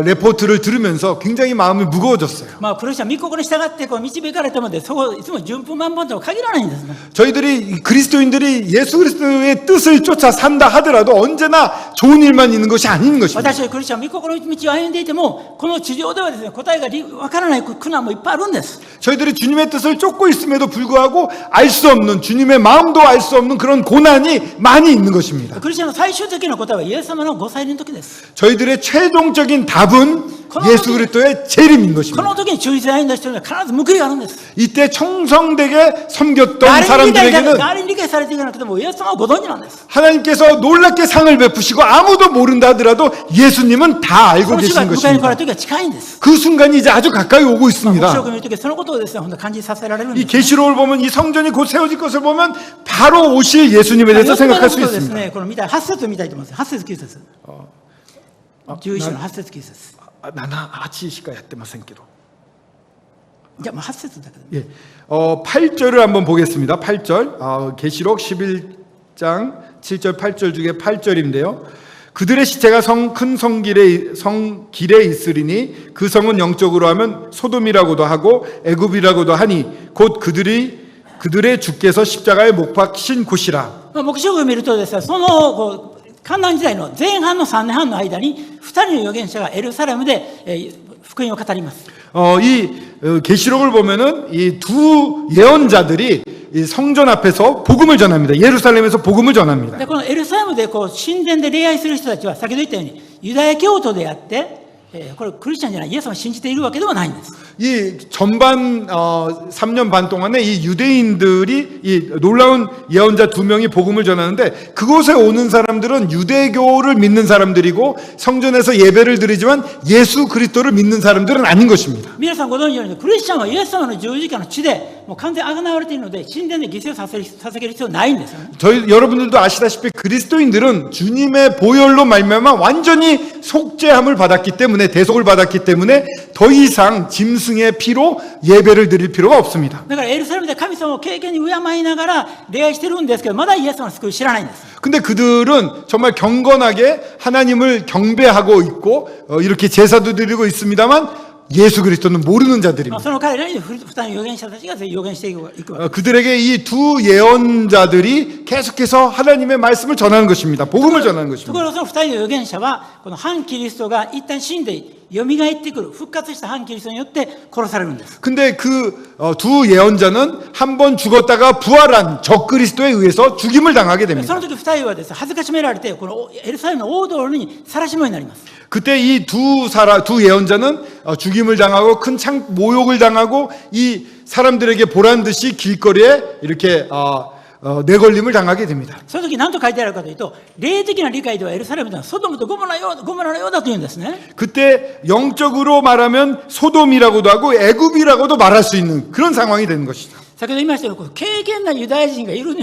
레포트를 들으면서 굉장히 마음이 무거워졌어요. まあ、クリスチャン、御心に従ってこう導かれたので、そこいつも順風満帆とは限らないんですね。 저희들이 그리스도인들이 예수 그리스도의 뜻을 쫓아 산다 하더라도 언제나 좋은 일만 있는 것이 아닌 것입니다. 私たちクリスチャン、御心の道を歩んでいても、この地上ではですね、答えがわからない苦難もいっぱいあるんです。 저희들이 주님의 뜻을 쫓고 있음에도 불구하고 알 수 없는 주님의 마음도 알 수 없는 그런 고난이 많이 있는 것입니다. クリスチャンの最終的な答えはイエス様のご再臨の時です。 저희들의 최종적인 답은 예수 그리스도의 재림인 こ 것입니다. の時に忠実に歩んだ人には必ず報いがあるんです。 이때 청성되게 섬겼던 誰に理解 사람들에게는 されていかなくてもイエス様はご存知なんです。 하나님께서 놀랍게 상을 베푸시고 아무도 모른다 하더라도 예수님은 다 こ 알고 の主が 계신 迎えに来られ 것입니다. る時は近いんです。 그 순간이 이제 아주 가까이 오고 黙 있습니다. 示録を見る時はそのことをですね、本当に感じさせられるん 이 です。 계시록을 보면 이 성전이 곧 세워질 것을 보면 바로 오실 예수님에 대해서 4つ目の 생각할 こ 수 とです 있습니다. ね、この8節を見たいと思います。8節9節。11章の8節9節。 나는 아치 시가 야때마생께도. じゃあもう8節だけど。 예, 8절을 한번 보겠습니다. 8절, 계시록 11장 7절 8절 중에 8절인데요. 그들의 시체가 큰 성길에 있으리니 그 성은 영적으로 하면 소돔이라고도 하고 애굽이라고도 하니 곧 그들의 주께서 십자가에 못 박신 곳이라. 黙示録を見るとですね、そのこう観覧時代の前半の3年半の間に2人の預言者がエルサレムで、福音を語ります。 이 계시록을 보면은 이 두 예언자들이 이 성전 앞에서 복음을 전합니다. 예루살렘에서 복음을 전합니다. でこのエルサレムでこう神殿で礼拝する人たちは先ほど言ったようにユダヤ教徒であって、これクリスチャンじゃないイエス様を信じているわけではないんです。 이 전반 3년 반 동안에 이 유대인들이 이 놀라운 예언자 2명이 복음을 전하는데 그곳에 오는 사람들은 유대교를 믿는 사람들이고 성전에서 예배를 드리지만 예수 그리스도를 믿는 사람들은 아닌 것입니다. 皆さんご存知のようにクリスチャンはイエス様の十字架の血でもう完全に贖われているので神殿で犠牲を捧げる必要はないんですよね。 여러분들도 아시다시피 그리스도인들은 주님의 보혈로 말미암아 완전히 속죄함을 받았기 때문에 대속을 받았기 때문에 더 이상 짐승의 피로 예배를 드릴 필요가 없습니다. だからエルサレムで神様を経験に敬いながら礼拝してるんですけどまだイエス様の救いを知らないんです。 근데 그들은 정말 경건하게 하나님을 경배하고 있고 이렇게 제사도 드리고 있습니다만 예수 그리스도는 모르는 자들입니다. その彼らに2人の預言者たちが預言していくわけです。 그들에게 이 두 예언자들이 계속해서 하나님의 말씀을 전하는 것입니다. 복음을 전하는 とこ 것입니다. ろがその2人の預言者はこの反キリストが一旦死んで蘇ってくる復活した反キリストによって殺されるんです。 근데 그 두 예언자는 한 번 죽었다가 부활한 적 그리스도에 의해서 죽임을 당하게 そ 됩니다. の時2人はですね恥ずかしめられてこのエルサレムの大道路に晒し者になります。 그때 이 두 예언자는 죽임을 당하고 모욕을 당하고 이 사람들에게 보란 듯이 길거리에 이렇게 내걸림을 당하게 됩니다. その時何と書いてあるかというと、霊的な理解ではエルサレムというのはソドムとゴモラのようだというんですね。 그때 영적으로 말하면 소돔이라고도 하고 애굽이라고도 말할 수 있는 그런 상황이 되는 것이죠. 先ほど言いましたように、敬虔なユダヤ人がいる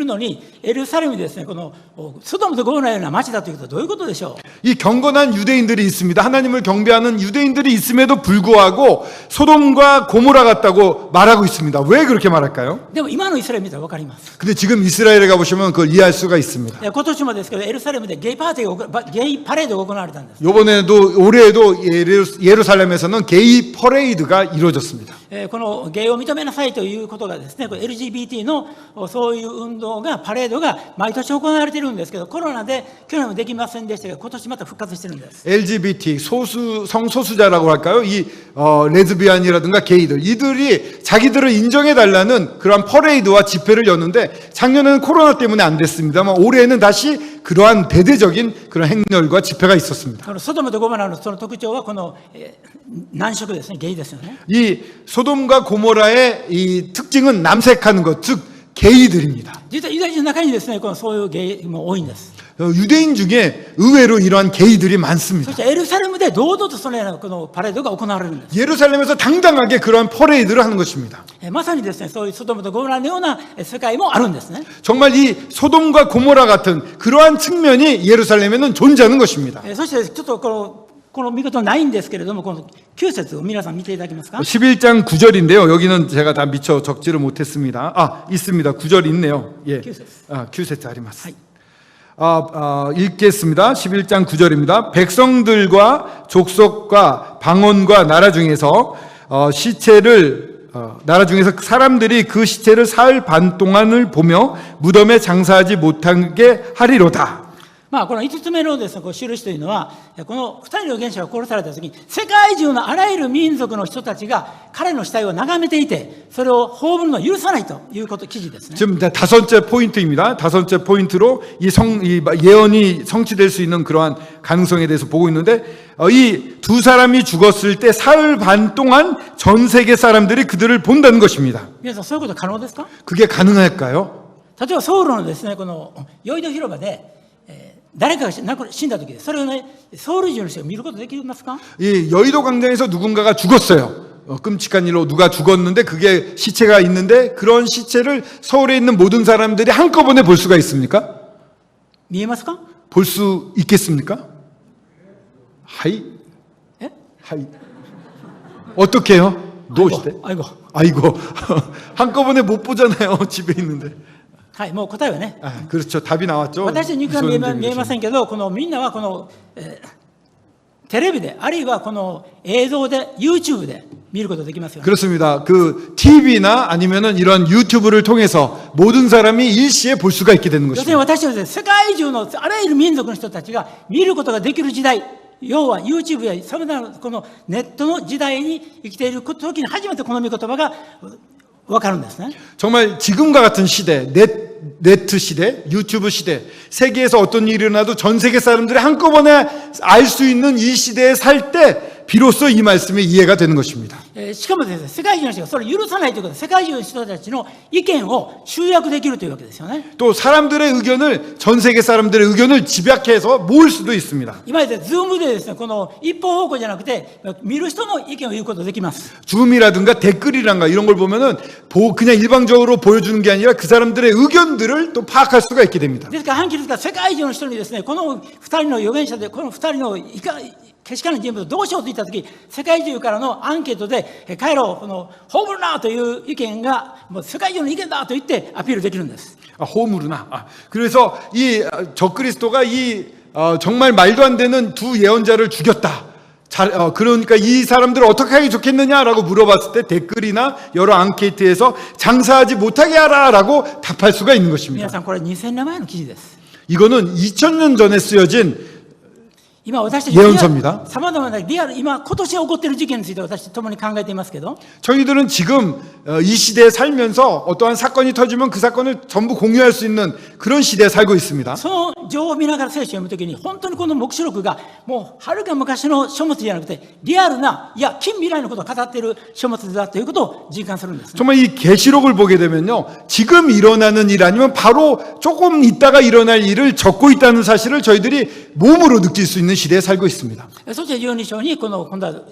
のに、エルサレムにですね、このソドムとゴモラのような町だということはどういうことでしょう。 이 경건한 유대인들이 있습니다. 하나님을 경배하는 유대인들이 있음에도 불구하고 소돔과 고모라 같다고 말하고 있습니다. 왜 그렇게 말할까요? でも今のイスラエル見たら分かります。 근데 지금 이스라엘에 가보시면 그걸 이해할 수가 있습니다. 今年もですけど、エルサレムでゲイパレードが行われたんです。 요번에도 올해에도 예루살렘에서는 게이 퍼레이드가 이루어졌습니다. このゲイを認めなさいということがですね、これ LGBT のそういう運動が、パレードが毎年行われているんですけど、コロナで去年もできませんでしたが、今年また復活してるんです。 LGBT 성소수자라고 할까요? 이 레즈비안이라든가 게이들 이들이 자기들을 인정해 달라는 그러한 퍼레이드와 집회를 였는데 작년에는 코로나 때문에 안 됐습니다만 올해에는 다시 그러한 대대적인 그런 행렬과 집회가 있었습니다. このソドムとゴモラのその特徴はこの難色ですね、ゲイですよね。 이 소돔과 고모라의 이 특징은 남색하는 것, 즉 게이들입니다. 実はユダヤ人の中にですね、このそういうゲイも多いんです。 유대인 중에 의외로 이러한 게이들이 そ 많습니다. してエルサレムで堂々とそのようなこのパレードが行われるんです。 예루살렘에서 당당하게 그러한 퍼레이드를 하는 것입니다. まさにですね、そういうソドムとゴモラのような世界もあるんですね。 정말 이 소돔과 고모라 같은 그러한 측면이 예루살렘에는 존재하는 것입니다. そしてちょっとこの見事ないんですけれども、この9節を皆さん見ていただけますか。 11장 9절인데요. 여기는 제가 다 미처 적지를 못했습니다. 아, 있습니다. 9절 있네요. 예. 9節 9節 あります. 네. 읽겠습니다. 11장 9절입니다. 백성들과 족속과 방언과 나라 중에서 나라 중에서 사람들이 그 시체를 사흘 반 동안을 보며 무덤에 장사하지 못하게 하리로다. まあ、この5つ目のですね、印というのは、この2人の預言者が殺されたときに、世界中のあらゆる民族の人たちが彼の死体を眺めていて、それを葬るのを許さないという記事ですね。 지금 다섯째 포인트입니다. 다섯째 포인트로 이 예언이 성취될 수 있는 그러한 가능성에 대해서 보고 있는데, 이 두 사람이 죽었을 때 사흘 반 동안 전 세계 사람들이 그들을 본다는 것입니다. 皆さん、そういうこと可能ですか。 그게 가능할까요? 例えばソウルのですね、このヨイド広場で、誰かが死んだ時で、それをね、ソウル中の人が見ることできますか。 이 여의도 광장에서 누군가가 죽었어요. 끔찍한 일로 누가 죽었는데 그게 시체가 있는데 그런 시체를 서울에 있는 모든 사람들이 한꺼번에 볼 수가 있습니까? 見えますか。 볼 수 있겠습니까? 하이. え、 하이. 어떻게 해요? 노시대. 아이고. 한꺼번에 못 보잖아요. 집에 있는데. はい、もう答えはね。 그렇죠. 답이 나왔죠. 私には見えませんけど、このみんなはこの、テレビで、あるいはこの映像で、YouTube で見ることができますよね。 그렇습니다. 그 TV나 아니면은 이런 유튜브를 통해서 모든 사람이 일시에 볼 수가 있게 되는 要するに 것입니다. 私たちは世界中のあらゆる民族の人たちが見ることができる時代、要は YouTube やさまざまなこのネットの時代に生きている時に初めてこの御言葉が分かるんですね。 정말 지금과 같은 시대, 네트 시대, 유튜브 시대, 세계에서 어떤 일이 일어나도 전 세계 사람들이 한꺼번에 알 수 있는 이 시대에 살 때 비로소 이 말씀이 이해가 되는 것입니다. しかもですね、世界中の人がそれを許さないということで、世界中の人たちの意見を集約できるというわけですよね。 또 사람들의 의견을, 전 세계 사람들의 의견을 집약해서 모을 수도 있습니다. 今までズームでですね、この一方方向じゃなくて、見る人も意見を言うことができます。 줌이라든가 댓글이란가 이런 걸 보면은 그냥 일방적으로 보여주는 게 아니라 그 사람들의 의견들을 또 파악할 수가 있게 됩니다. ですから、反旗ですから、世界中の人にですね、この2人の預言者で、この2人のけしからん人物をどうしようと言ったとき、世界中からのアンケートで、彼らを葬るなという意見が、もう世界中の意見だと言ってアピールできるんです。 호무르나. 그래서 이 적그리스도가 정말 말도 안 되는 두 예언자를 죽였다. 그러니까 이 사람들을 어떻게 하기 좋겠느냐라고 물어봤을 때 댓글이나 여러 앙케이트에서 장사하지 못하게 하라라고 답할 수가 있는 皆 것입니다. さん、これ2000年前の記事です。 이거는 2000년 전에 쓰여진 今私たち 예언서입니다. さまざまなリアル、今年起こっている事件について私共に考えていますけど、 저희들은 지금 이 시대에 살면서 어떠한 사건이 터지면 그 사건을 전부 공유할 수 있는 그런 시대에 살고 있습니다. その情報を見ながら聖書を読むときに、本当にこの黙示録がもうはるか昔の書物じゃなくて、リアルな、いや近未来のことを語っている書物だということを実感するんですね。 정말 이 계시록을 보게 되면요, 지금 일어나는 일 아니면 바로 조금 있다가 일어날 일을 적고 있다는 사실을 저희들이 몸으로 느낄 수 있는 시대에 살고 있습니다. そして12章に今度は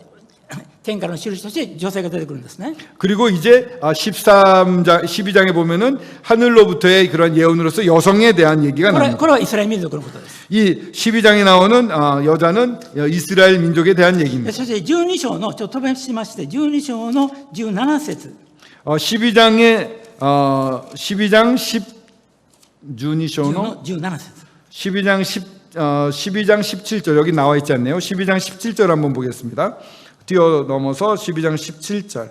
天からの印として女性が出てくるんですね。 그리고 이제 13장, 12장에 보면은 하늘로부터의 그런 예언으로서 여성에 대한 얘기가 これ 나옵니다. これはイスラエル民族のことです。 이 12장에 나오는 여자는 이스라엘 민족에 대한 얘기입니다. そして12章のちょっと飛ばしまして、12章の17節。 12장 12章の 17節。 12장 17절 여기 나와 있지 않네요. 12장 17절 한번 보겠습니다. 뛰어넘어서 12장 17절.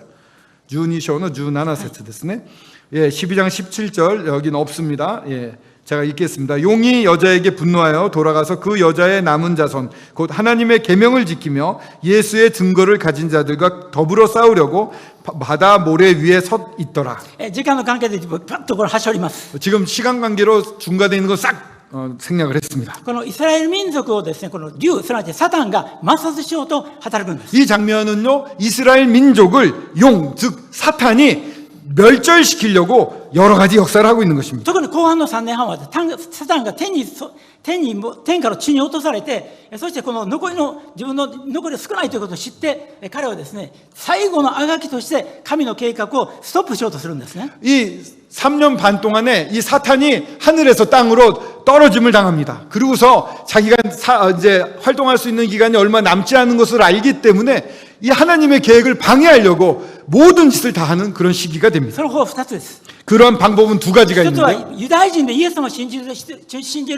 12章の 17節ですね. 예, 12장 17절 여기는 없습니다. 예. 제가 읽겠습니다. 용이 여자에게 분노하여 돌아가서 그 여자의 남은 자손 곧 하나님의 계명을 지키며 예수의 증거를 가진 자들과 더불어 싸우려고 바다 모래 위에 서 있더라. 時間の関係でパッとこれ端折ります。 지금 시간 관계로 중간에 있는 거 싹 생략을 했습니다. このイスラエル民族をですね、この竜、すなわちサタンが抹殺しようと働くんです。 이 장면은요, 이스라엘 민족을 용, 즉 사탄이 멸절시키려고 여러 가지 역사를 하고 있는 것입니다. 特に後半の3年半はサタンが天から地に落とされて、そしてこの残りの自分の残りが少ないということを知って、彼はですね、最後のあがきとして神の計画をストップしようとするんですね。 이 3년 반 동안에 이 사탄이 하늘에서 땅으로 떨어짐을 당합니다. 그리고서 자기가 이제 활동할 수 있는 기간이 얼마 남지 않은 것을 알기 때문에 이 하나님의 계획을 방해하려고 모든 짓을 다 하는 그런 시기가 됩니다. その方法は2つです。 그러한 방법은 두 가지가 一つは 있는데 ユダヤ人でイエス様を信じる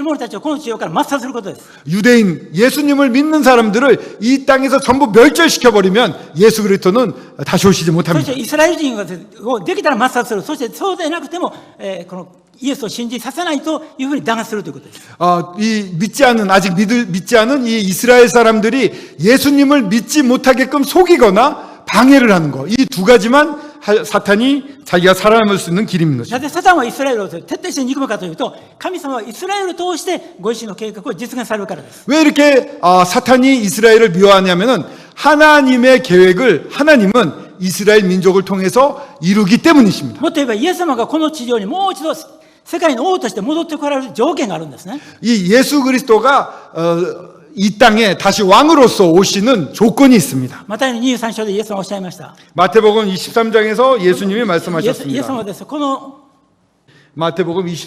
者たちをこの地上から抹殺することです。 유대인 예수님을 믿는 사람들을 이 땅에서 전부 멸절시켜버리면 예수 그리스도는 다시 오시지 そし 못합니다. てイスラエル人ができたら抹殺する。そしてそうでなくても、このイエスを信じさせないというふうに弾圧するということです。 이 아직 믿지 않은 이 이스라엘 사람들이 예수님을 믿지 못하게끔 속이거나 방해를 하는 거. 이 두 가지만 사탄이 자기가 살아남을 수 있는 길인 な 것입니다. ぜサタンはイスラエルを徹底して憎むかというと、神様はイスラエルを通してご自身の計画を実現されるからです。 왜 이렇게 사탄이 이스라엘을 미워하냐면은 하나님의 계획을 하나님은 이스라엘 민족을 통해서 이루기 때문이십니다. もっと言えばイエス様がこの地上にもう一度世界の王として戻ってこられる条件があるんですね。 이 예수 그리스도가 이 땅에 다시 왕으로서 오시는 조건이 있습니다. マタイの23章でイエス様はおっしゃいました。 마태복음 23장에서 예수님이 イエス 말씀하셨습니다. 様はですね、この 마태복음 また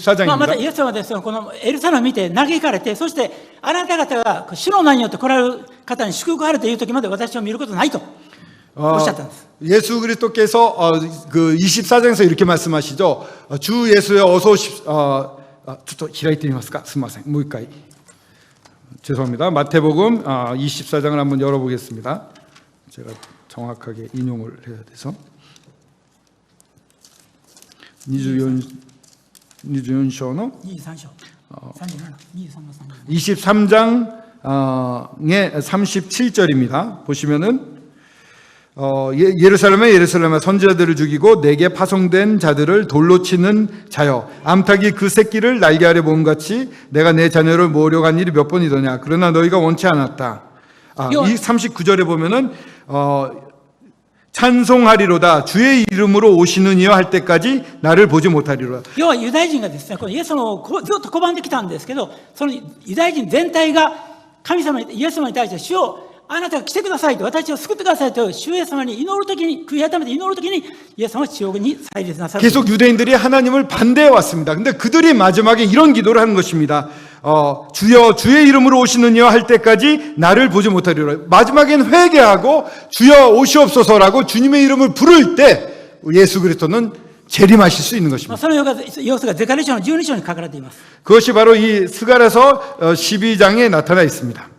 24장입니다. イエス様はですね、このエルサレムを見て嘆かれて、そしてあなた方が主の名によって来られる方に祝福あるという時まで私を見ることないとおっしゃったんです。 예수 그리스도께서 그 24장에서 이렇게 말씀하시죠. 주 예수여 어서 오십시오. 또 히라이트 이마스까? 스마생. 뭐일까요? 죄송합니다. 마태복음 24장을 한번 열어보겠습니다. 제가 정확하게 인용을 해야 돼서. 24章の 23章。37、23の 23장의 37절입니다. 보시면은 예루살렘에 선지자들을 죽이고 내게 파송된 자들을 돌로 치는 자여 암탉이 그 새끼를 날개 아래 모음같이 내가 내 자녀를 모으려고 한 일이 몇 번이더냐 그러나 너희가 원치 않았다. 이 39절에 보면은 찬송하리로다 주의 이름으로 오시는 이여 할 때까지 나를 보지 못하리로다. 要はユダヤ人がですね、このイエス様をずっと拒んできたんですけど、そのユダヤ人全体が神様に、イエス様に対して主をあなたが来てくださいと、私を救ってくださいと、主イエス様に祈るときに、悔い改めて祈るときに、イエス様は地上に再立なさる。 계속 유대인들이 하나님을 반대해 왔습니다. 근데 그들이 마지막에 이런 기도를 하는 것입니다. 주여 주의 이름으로 오시는 이여 할 때까지 나를 보지 못하리라. 마지막엔 회개하고 주여 오시옵소서라고 주님의 이름을 부를 때 예수 그리스도는 재림하실 수 있는 것입니다. その様子がゼカリア書の12章に書かれています。 그것이 바로 이 스가랴서 12장에 나타나 있습니다.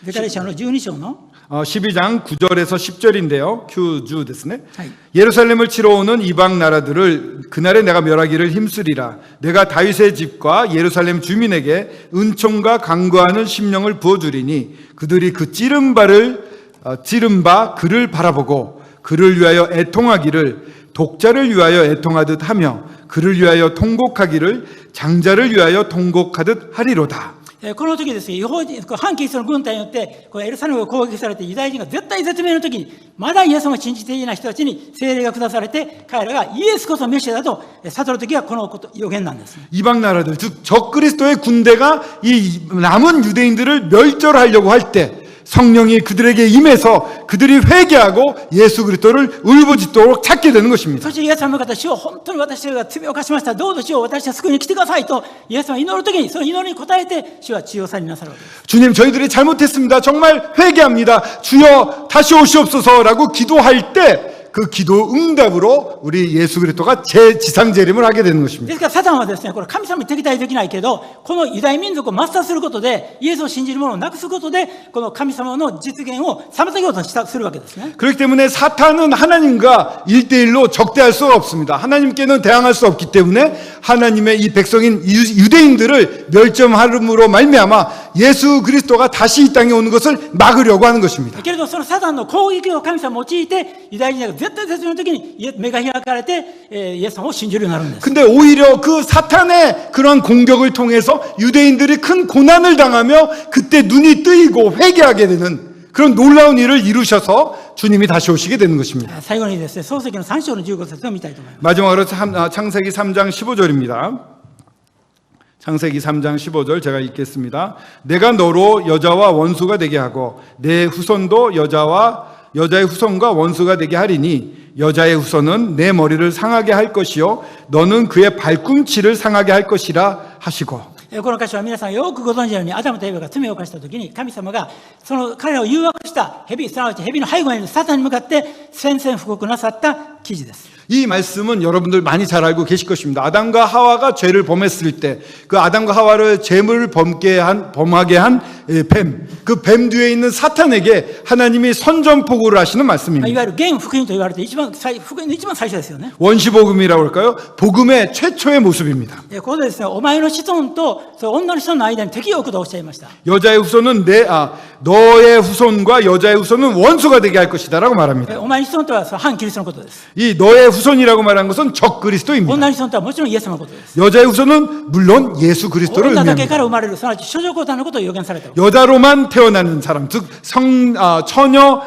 ゼカリア書の12章の 12장 9절에서 10절인데요. 큐주 데스네. 하이. 예루살렘을 치러 오는 이방 나라들을 그날에 내가 멸하기를 힘쓰리라. 내가 다윗의 집과 예루살렘 주민에게 은총과 강구하는 심령을 부어주리니 그들이 그 찌른 바 그를 바라보고 그를 위하여 애통하기를 독자를 위하여 애통하듯 하며 그를 위하여 통곡하기를 장자를 위하여 통곡하듯 하리로다. この時ですね、反キリストの軍隊によってこのエルサレムが攻撃されてユダヤ人が絶対絶命の時にまだイエス様を信じていない人たちに聖霊が下されて彼らがイエスこそメシアだと悟る時はこの予言なんですね。 이방 나라들 즉 적그리스도의 군대가 이 남은 유대인들을 멸절하려고 할 때 성령이 그들에게 임해서 그들이 회개하고 예수 그리스도를 울부짖도록 찾게 되는 것입니다. そしてイエス様の方、主を本当に私たちが罪を犯しました。どうぞ主を私たち救いに来てくださいとイエス様が祈る時にその祈りに応えて主は血を去りなさるわけです。 주님 저희들이 잘못했습니다. 정말 회개합니다. 주여 다시 오시옵소서라고 기도할 때 그 기도 응답으로 우리 예수 그리스도가 지상재림을 하게 되는 で 것입니다. すからサタンはですね、これ神様に敵対できないけど、このユダヤ民族を抹殺することで、イエスを信じる者をなくすことで、この神様の実現を妨げようとするわけですね。 그렇기 때문에 사탄은 하나님과 1대1로 적대할 수가 없습니다. 하나님께는 대항할 수 없기 때문에 하나님의 이 백성인 유대인들을 멸점함으로 말미암아 예수 그리스도가 다시 이 땅에 오는 것을 막으려고 하는 것입니다. けれどそのサタンの攻撃を神様を用いて、ユダヤ人が絶対絶命の時に目が開かれて、イエス様を信じるようになるんです。 근데 오히려 그 사탄의 그런 공격을 통해서 유대인들이 큰 고난을 당하며 그때 눈이 뜨이고 회개하게 되는 그런 놀라운 일을 이루셔서 주님이 다시 오시게 되는 것입니다. 最後にですね、創世記の3章の15節を見たいと思います。 마지막으로 창세기 3장 15절입니다. 창세기 3장 15절 제가 읽겠습니다. 내가 너로 여자와 원수가 되게 하고 내 후손도 여자의 후손과 원수가 되게 하리니 여자의 후손은 내 머리를 상하게 할 것이요 너는 그의 발꿈치를 상하게 할 것이라 하시고. この箇所は皆さんよくご存知のようにアダムとエバが罪を犯した時に神様がその彼らを誘惑した蛇、すなわち蛇の背後にいるサタンに向かって宣戦布告なさった記事です。 이 말씀은 여러분들 많이 잘 알고 계실 것입니다. 아담과 하와가 죄를 범했을 때 그 아담과 하와를 죄를 범하게 한 뱀, 그 뱀 뒤에 있는 사탄에게 하나님이 선전포고를 하시는 い 말씀입니다. わゆる原福音と言われて福音の一番最初ですよね。 원시복음이라고 할까요? 복음의 최초의 모습입니다. ここでですね、お前の子孫とその女の子孫の間に敵を置くとおっしゃいました。 여자의 후손은 너의 후손과 여자의 후손은 원수가 되게 할 것이다라고 말합니다. お前の子孫とはその反キリストのことです。 이 너의 후손이라고 말한 것은 적그리스도입니다. 女の子孫とはもちろんイエス様のことです。 여자의 후손은 물론 예수 그리스도를 女だけか 의미합니다. ら生まれる、すなわち諸女降誕のことを予言された。 여자로만 태어나는 사람, 즉 처녀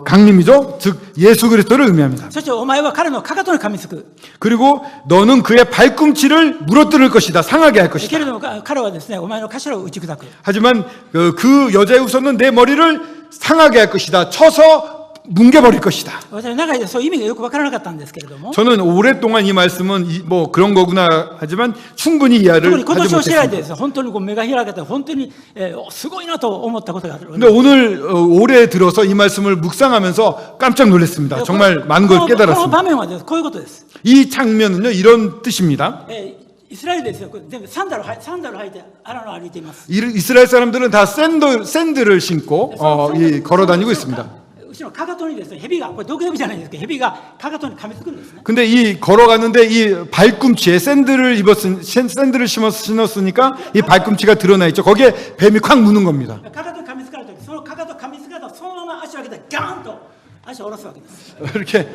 강림이죠. 즉 예수 그리스도를 의미합니다. そしてお前は彼のかかとに噛みつく。 그리고 너는 그의 발꿈치를 물어뜯을 것이다. 상하게 할 け 것이다. れども彼はですね、お前の頭を打ち砕く。 하지만 그 여자의 후손은 내 머리를 상하게 할 것이다. 쳐서 뭉개버릴 것이다. 私は長いでそういう意味がよく分からなかったんですけれども、 저는 오랫동안 이 말씀은 뭐 그런 거구나 하지만 충분히 이해를 特に今 하지 年を知られて 못했습니다. ですね、本当に目が開けて本当に、すごいなと思ったことがある。 근데 오늘 올해 들어서 이 말씀을 묵상하면서 깜짝 놀랐습니다. 정말 많은 걸 この 깨달았습니다. 場面はですこういうことです。 이 장면은요 이런 뜻입니다. イスラエルですよ、これ全部サンダル履いて荒野を歩いています。 이스라엘 사람들은 다 샌들을 신고 걸어 다니고 있습니다. 後ろのかかとにですね、蛇が、これ毒蛇じゃないですけど、蛇がかかとに噛みつくんですね。 근데 이 걸어가는데 이 발꿈치에 샌들을 신었으니까 이 발꿈치가 드러나 있죠. 거기에 뱀이 콱 무는 겁니다. かかとに噛みつかれた時、そのかかと噛みつかれたそのまま足を上げてガーンと足を下ろすわけです。 이렇게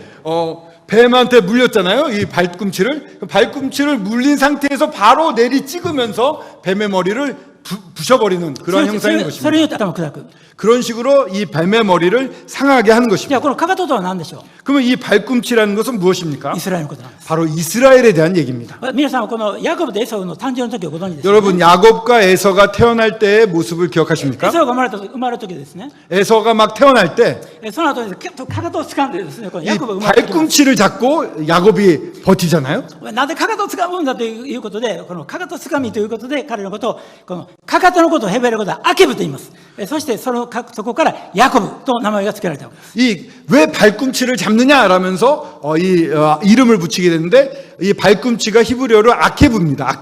뱀한테 물렸잖아요. 이 발꿈치를 물린 상태에서 바로 내리 찍으면서 뱀의 머리를 부셔버리는 그런 형상인 それによ 것입니다. って頭を砕く。 그런 식으로 이 뱀의 머리를 상하게 하는 じゃ 것입니다. あこのかかととは何でしょう。 그러면 이 발꿈치라는 것은 무엇입니까? イスラエルのことなんです。 바로 이스라엘에 대한 얘기입니다. 皆さんはこのヤコブとエサウの誕生の時をご存知ですか。 여러분 야곱과 에서가 태어날 때의 모습을 エ 기억하십니까? サウが生まれる時ですね。 에서가 막 태어날 때 その後にかかとを掴んでですね、この 이 ヤコブが生まれてきます。 발꿈치를 잡고 야곱이 버티잖아요. なぜかかとを掴むんだということで、このかかと掴みということで彼のことをこのかかとのことをヘブライ語ではアケブと言います。そしてそこからヤコブと名前が付けられたわけです。 이 왜 발꿈치를 잡느냐라면서 이름을 붙이게 됐는데 이 발꿈치가 히브리어로 아케브입니다.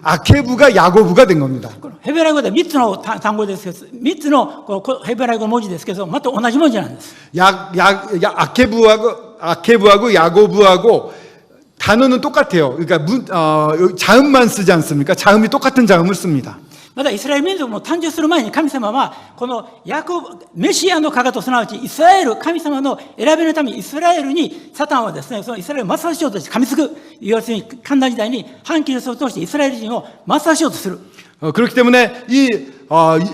아케브가 야고브가 된 겁니다. このヘブライ語では3つの単語ですけど、3つのこのヘブライ語文字ですけど、また同じ文字なんです。 아케브하고 야고브하고 단어는 똑같아요. 그러니까 자음만 쓰지 않습니까? 자음이 똑같은 자음을 씁니다. まだイスラエル民族も誕生する前に神様はこのメシアのかかと、すなわちイスラエル、神様の選びのためにイスラエルにサタンはですね、そのイスラエルを抹殺しようとして噛みつく、要するに簡単時代に反キリストを通してイスラエル人を抹殺しようとする。 그렇기 때문에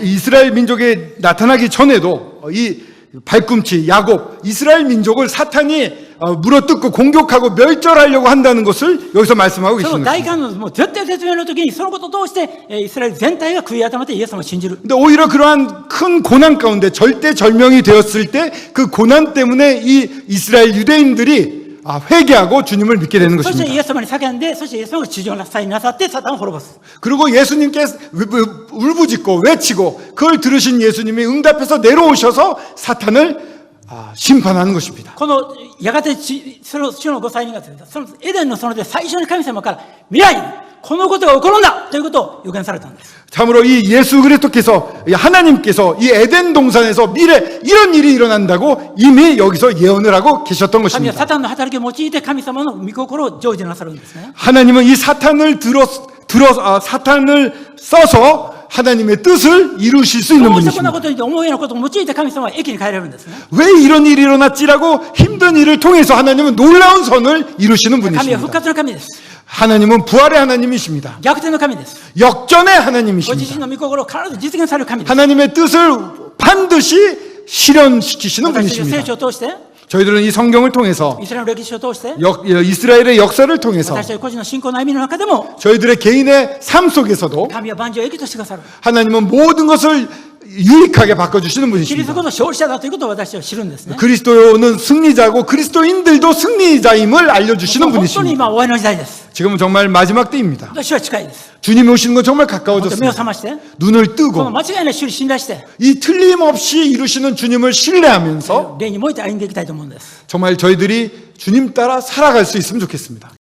이스라엘 민족에 나타나기 전에도 이 발꿈치 야곱 이스라엘 민족을 사탄이 물어뜯고 공격하고 멸절하려고 한다는 것을 여기서 말씀하고 その 계시는 大 것입니다. 観のもう絶対絶命の時にそのことを通してイスラエル全体が悔い改めてイエス様を信じる。 근데 오히려 그러한 큰 고난 가운데 절대절명이 되었을 때 그 고난 때문에 이 이스라엘 유대인들이 회개하고 주님을 믿게 되는 そしてイ 것입니다. エス様に叫んで、そしてイエス様が地上の祭になさってサタンを滅ぼす。 그리고 예수님께 울부짖고 외치고 그걸 들으신 예수님이 응답해서 내려오셔서 사탄을 심판하는 것입니다. このやがてその主のご祭人がですね、そのエデンの園で最初に神様から未来にこのことが起こるんだということを予言されたんです。 참으로 이 예수 그리스도께서 하나님께서 이 에덴 동산에서 미래 이런 일이 일어난다고 이미 여기서 예언을 하고 계셨던 神は 것입니다. サタンの働きを用いて神様の御心を成就なさるんですね。 하나님은 이 사탄을 사탄을 써서 하나님의 뜻을 이루실 수 있는 どうしてこんな 분이십니다. ことに思うようなことを用いて神様は駅に帰れるんですね。 왜 이런 일이 일어났지라고 힘든 일을 통해서 하나님은 놀라운 선을 이루시는 神は復 분이십니다. 活の神です。 하나님은 부활의 하나님이십니다. 逆転の神です。 역전의 ご自身 하나님이십니다. の御心を必ず実現される神です。 하나님의 뜻을 반드시 실현시키시는 私たちの聖 분이십니다. 書を通して、 저희들은 이 성경을 통해서 イスラエルの歴史を通して、 이스라엘의 역사를 통해서 私たち個人の信仰の歩みの中でも、 저희들의 개인의 삶 속에서도 神は万事を益としてくださる。 하나님은 모든 것을 유익하게 바꿔주시는 キリスト 분이십니다. こそ勝利者だということを私たちは知るんですね。 그리스도는 승리자고 그리스도인들도 승리자임을 알려주시는 本当に 분이십니다. 今終わりの時代です。 지금은 정말 마지막 때입니다. 私は近いです。 주님이 오시는 건 정말 本当に目を 가까워졌습니다. 覚まして、 눈을 この 뜨고 間違いない主に信頼して、 이 틀림없이 이루시는 주님을 신뢰하면서 霊に燃えて歩んでいきたいと思うんです。 정말 저희들이 주님 따라 살아갈 수 있으면 좋겠습니다.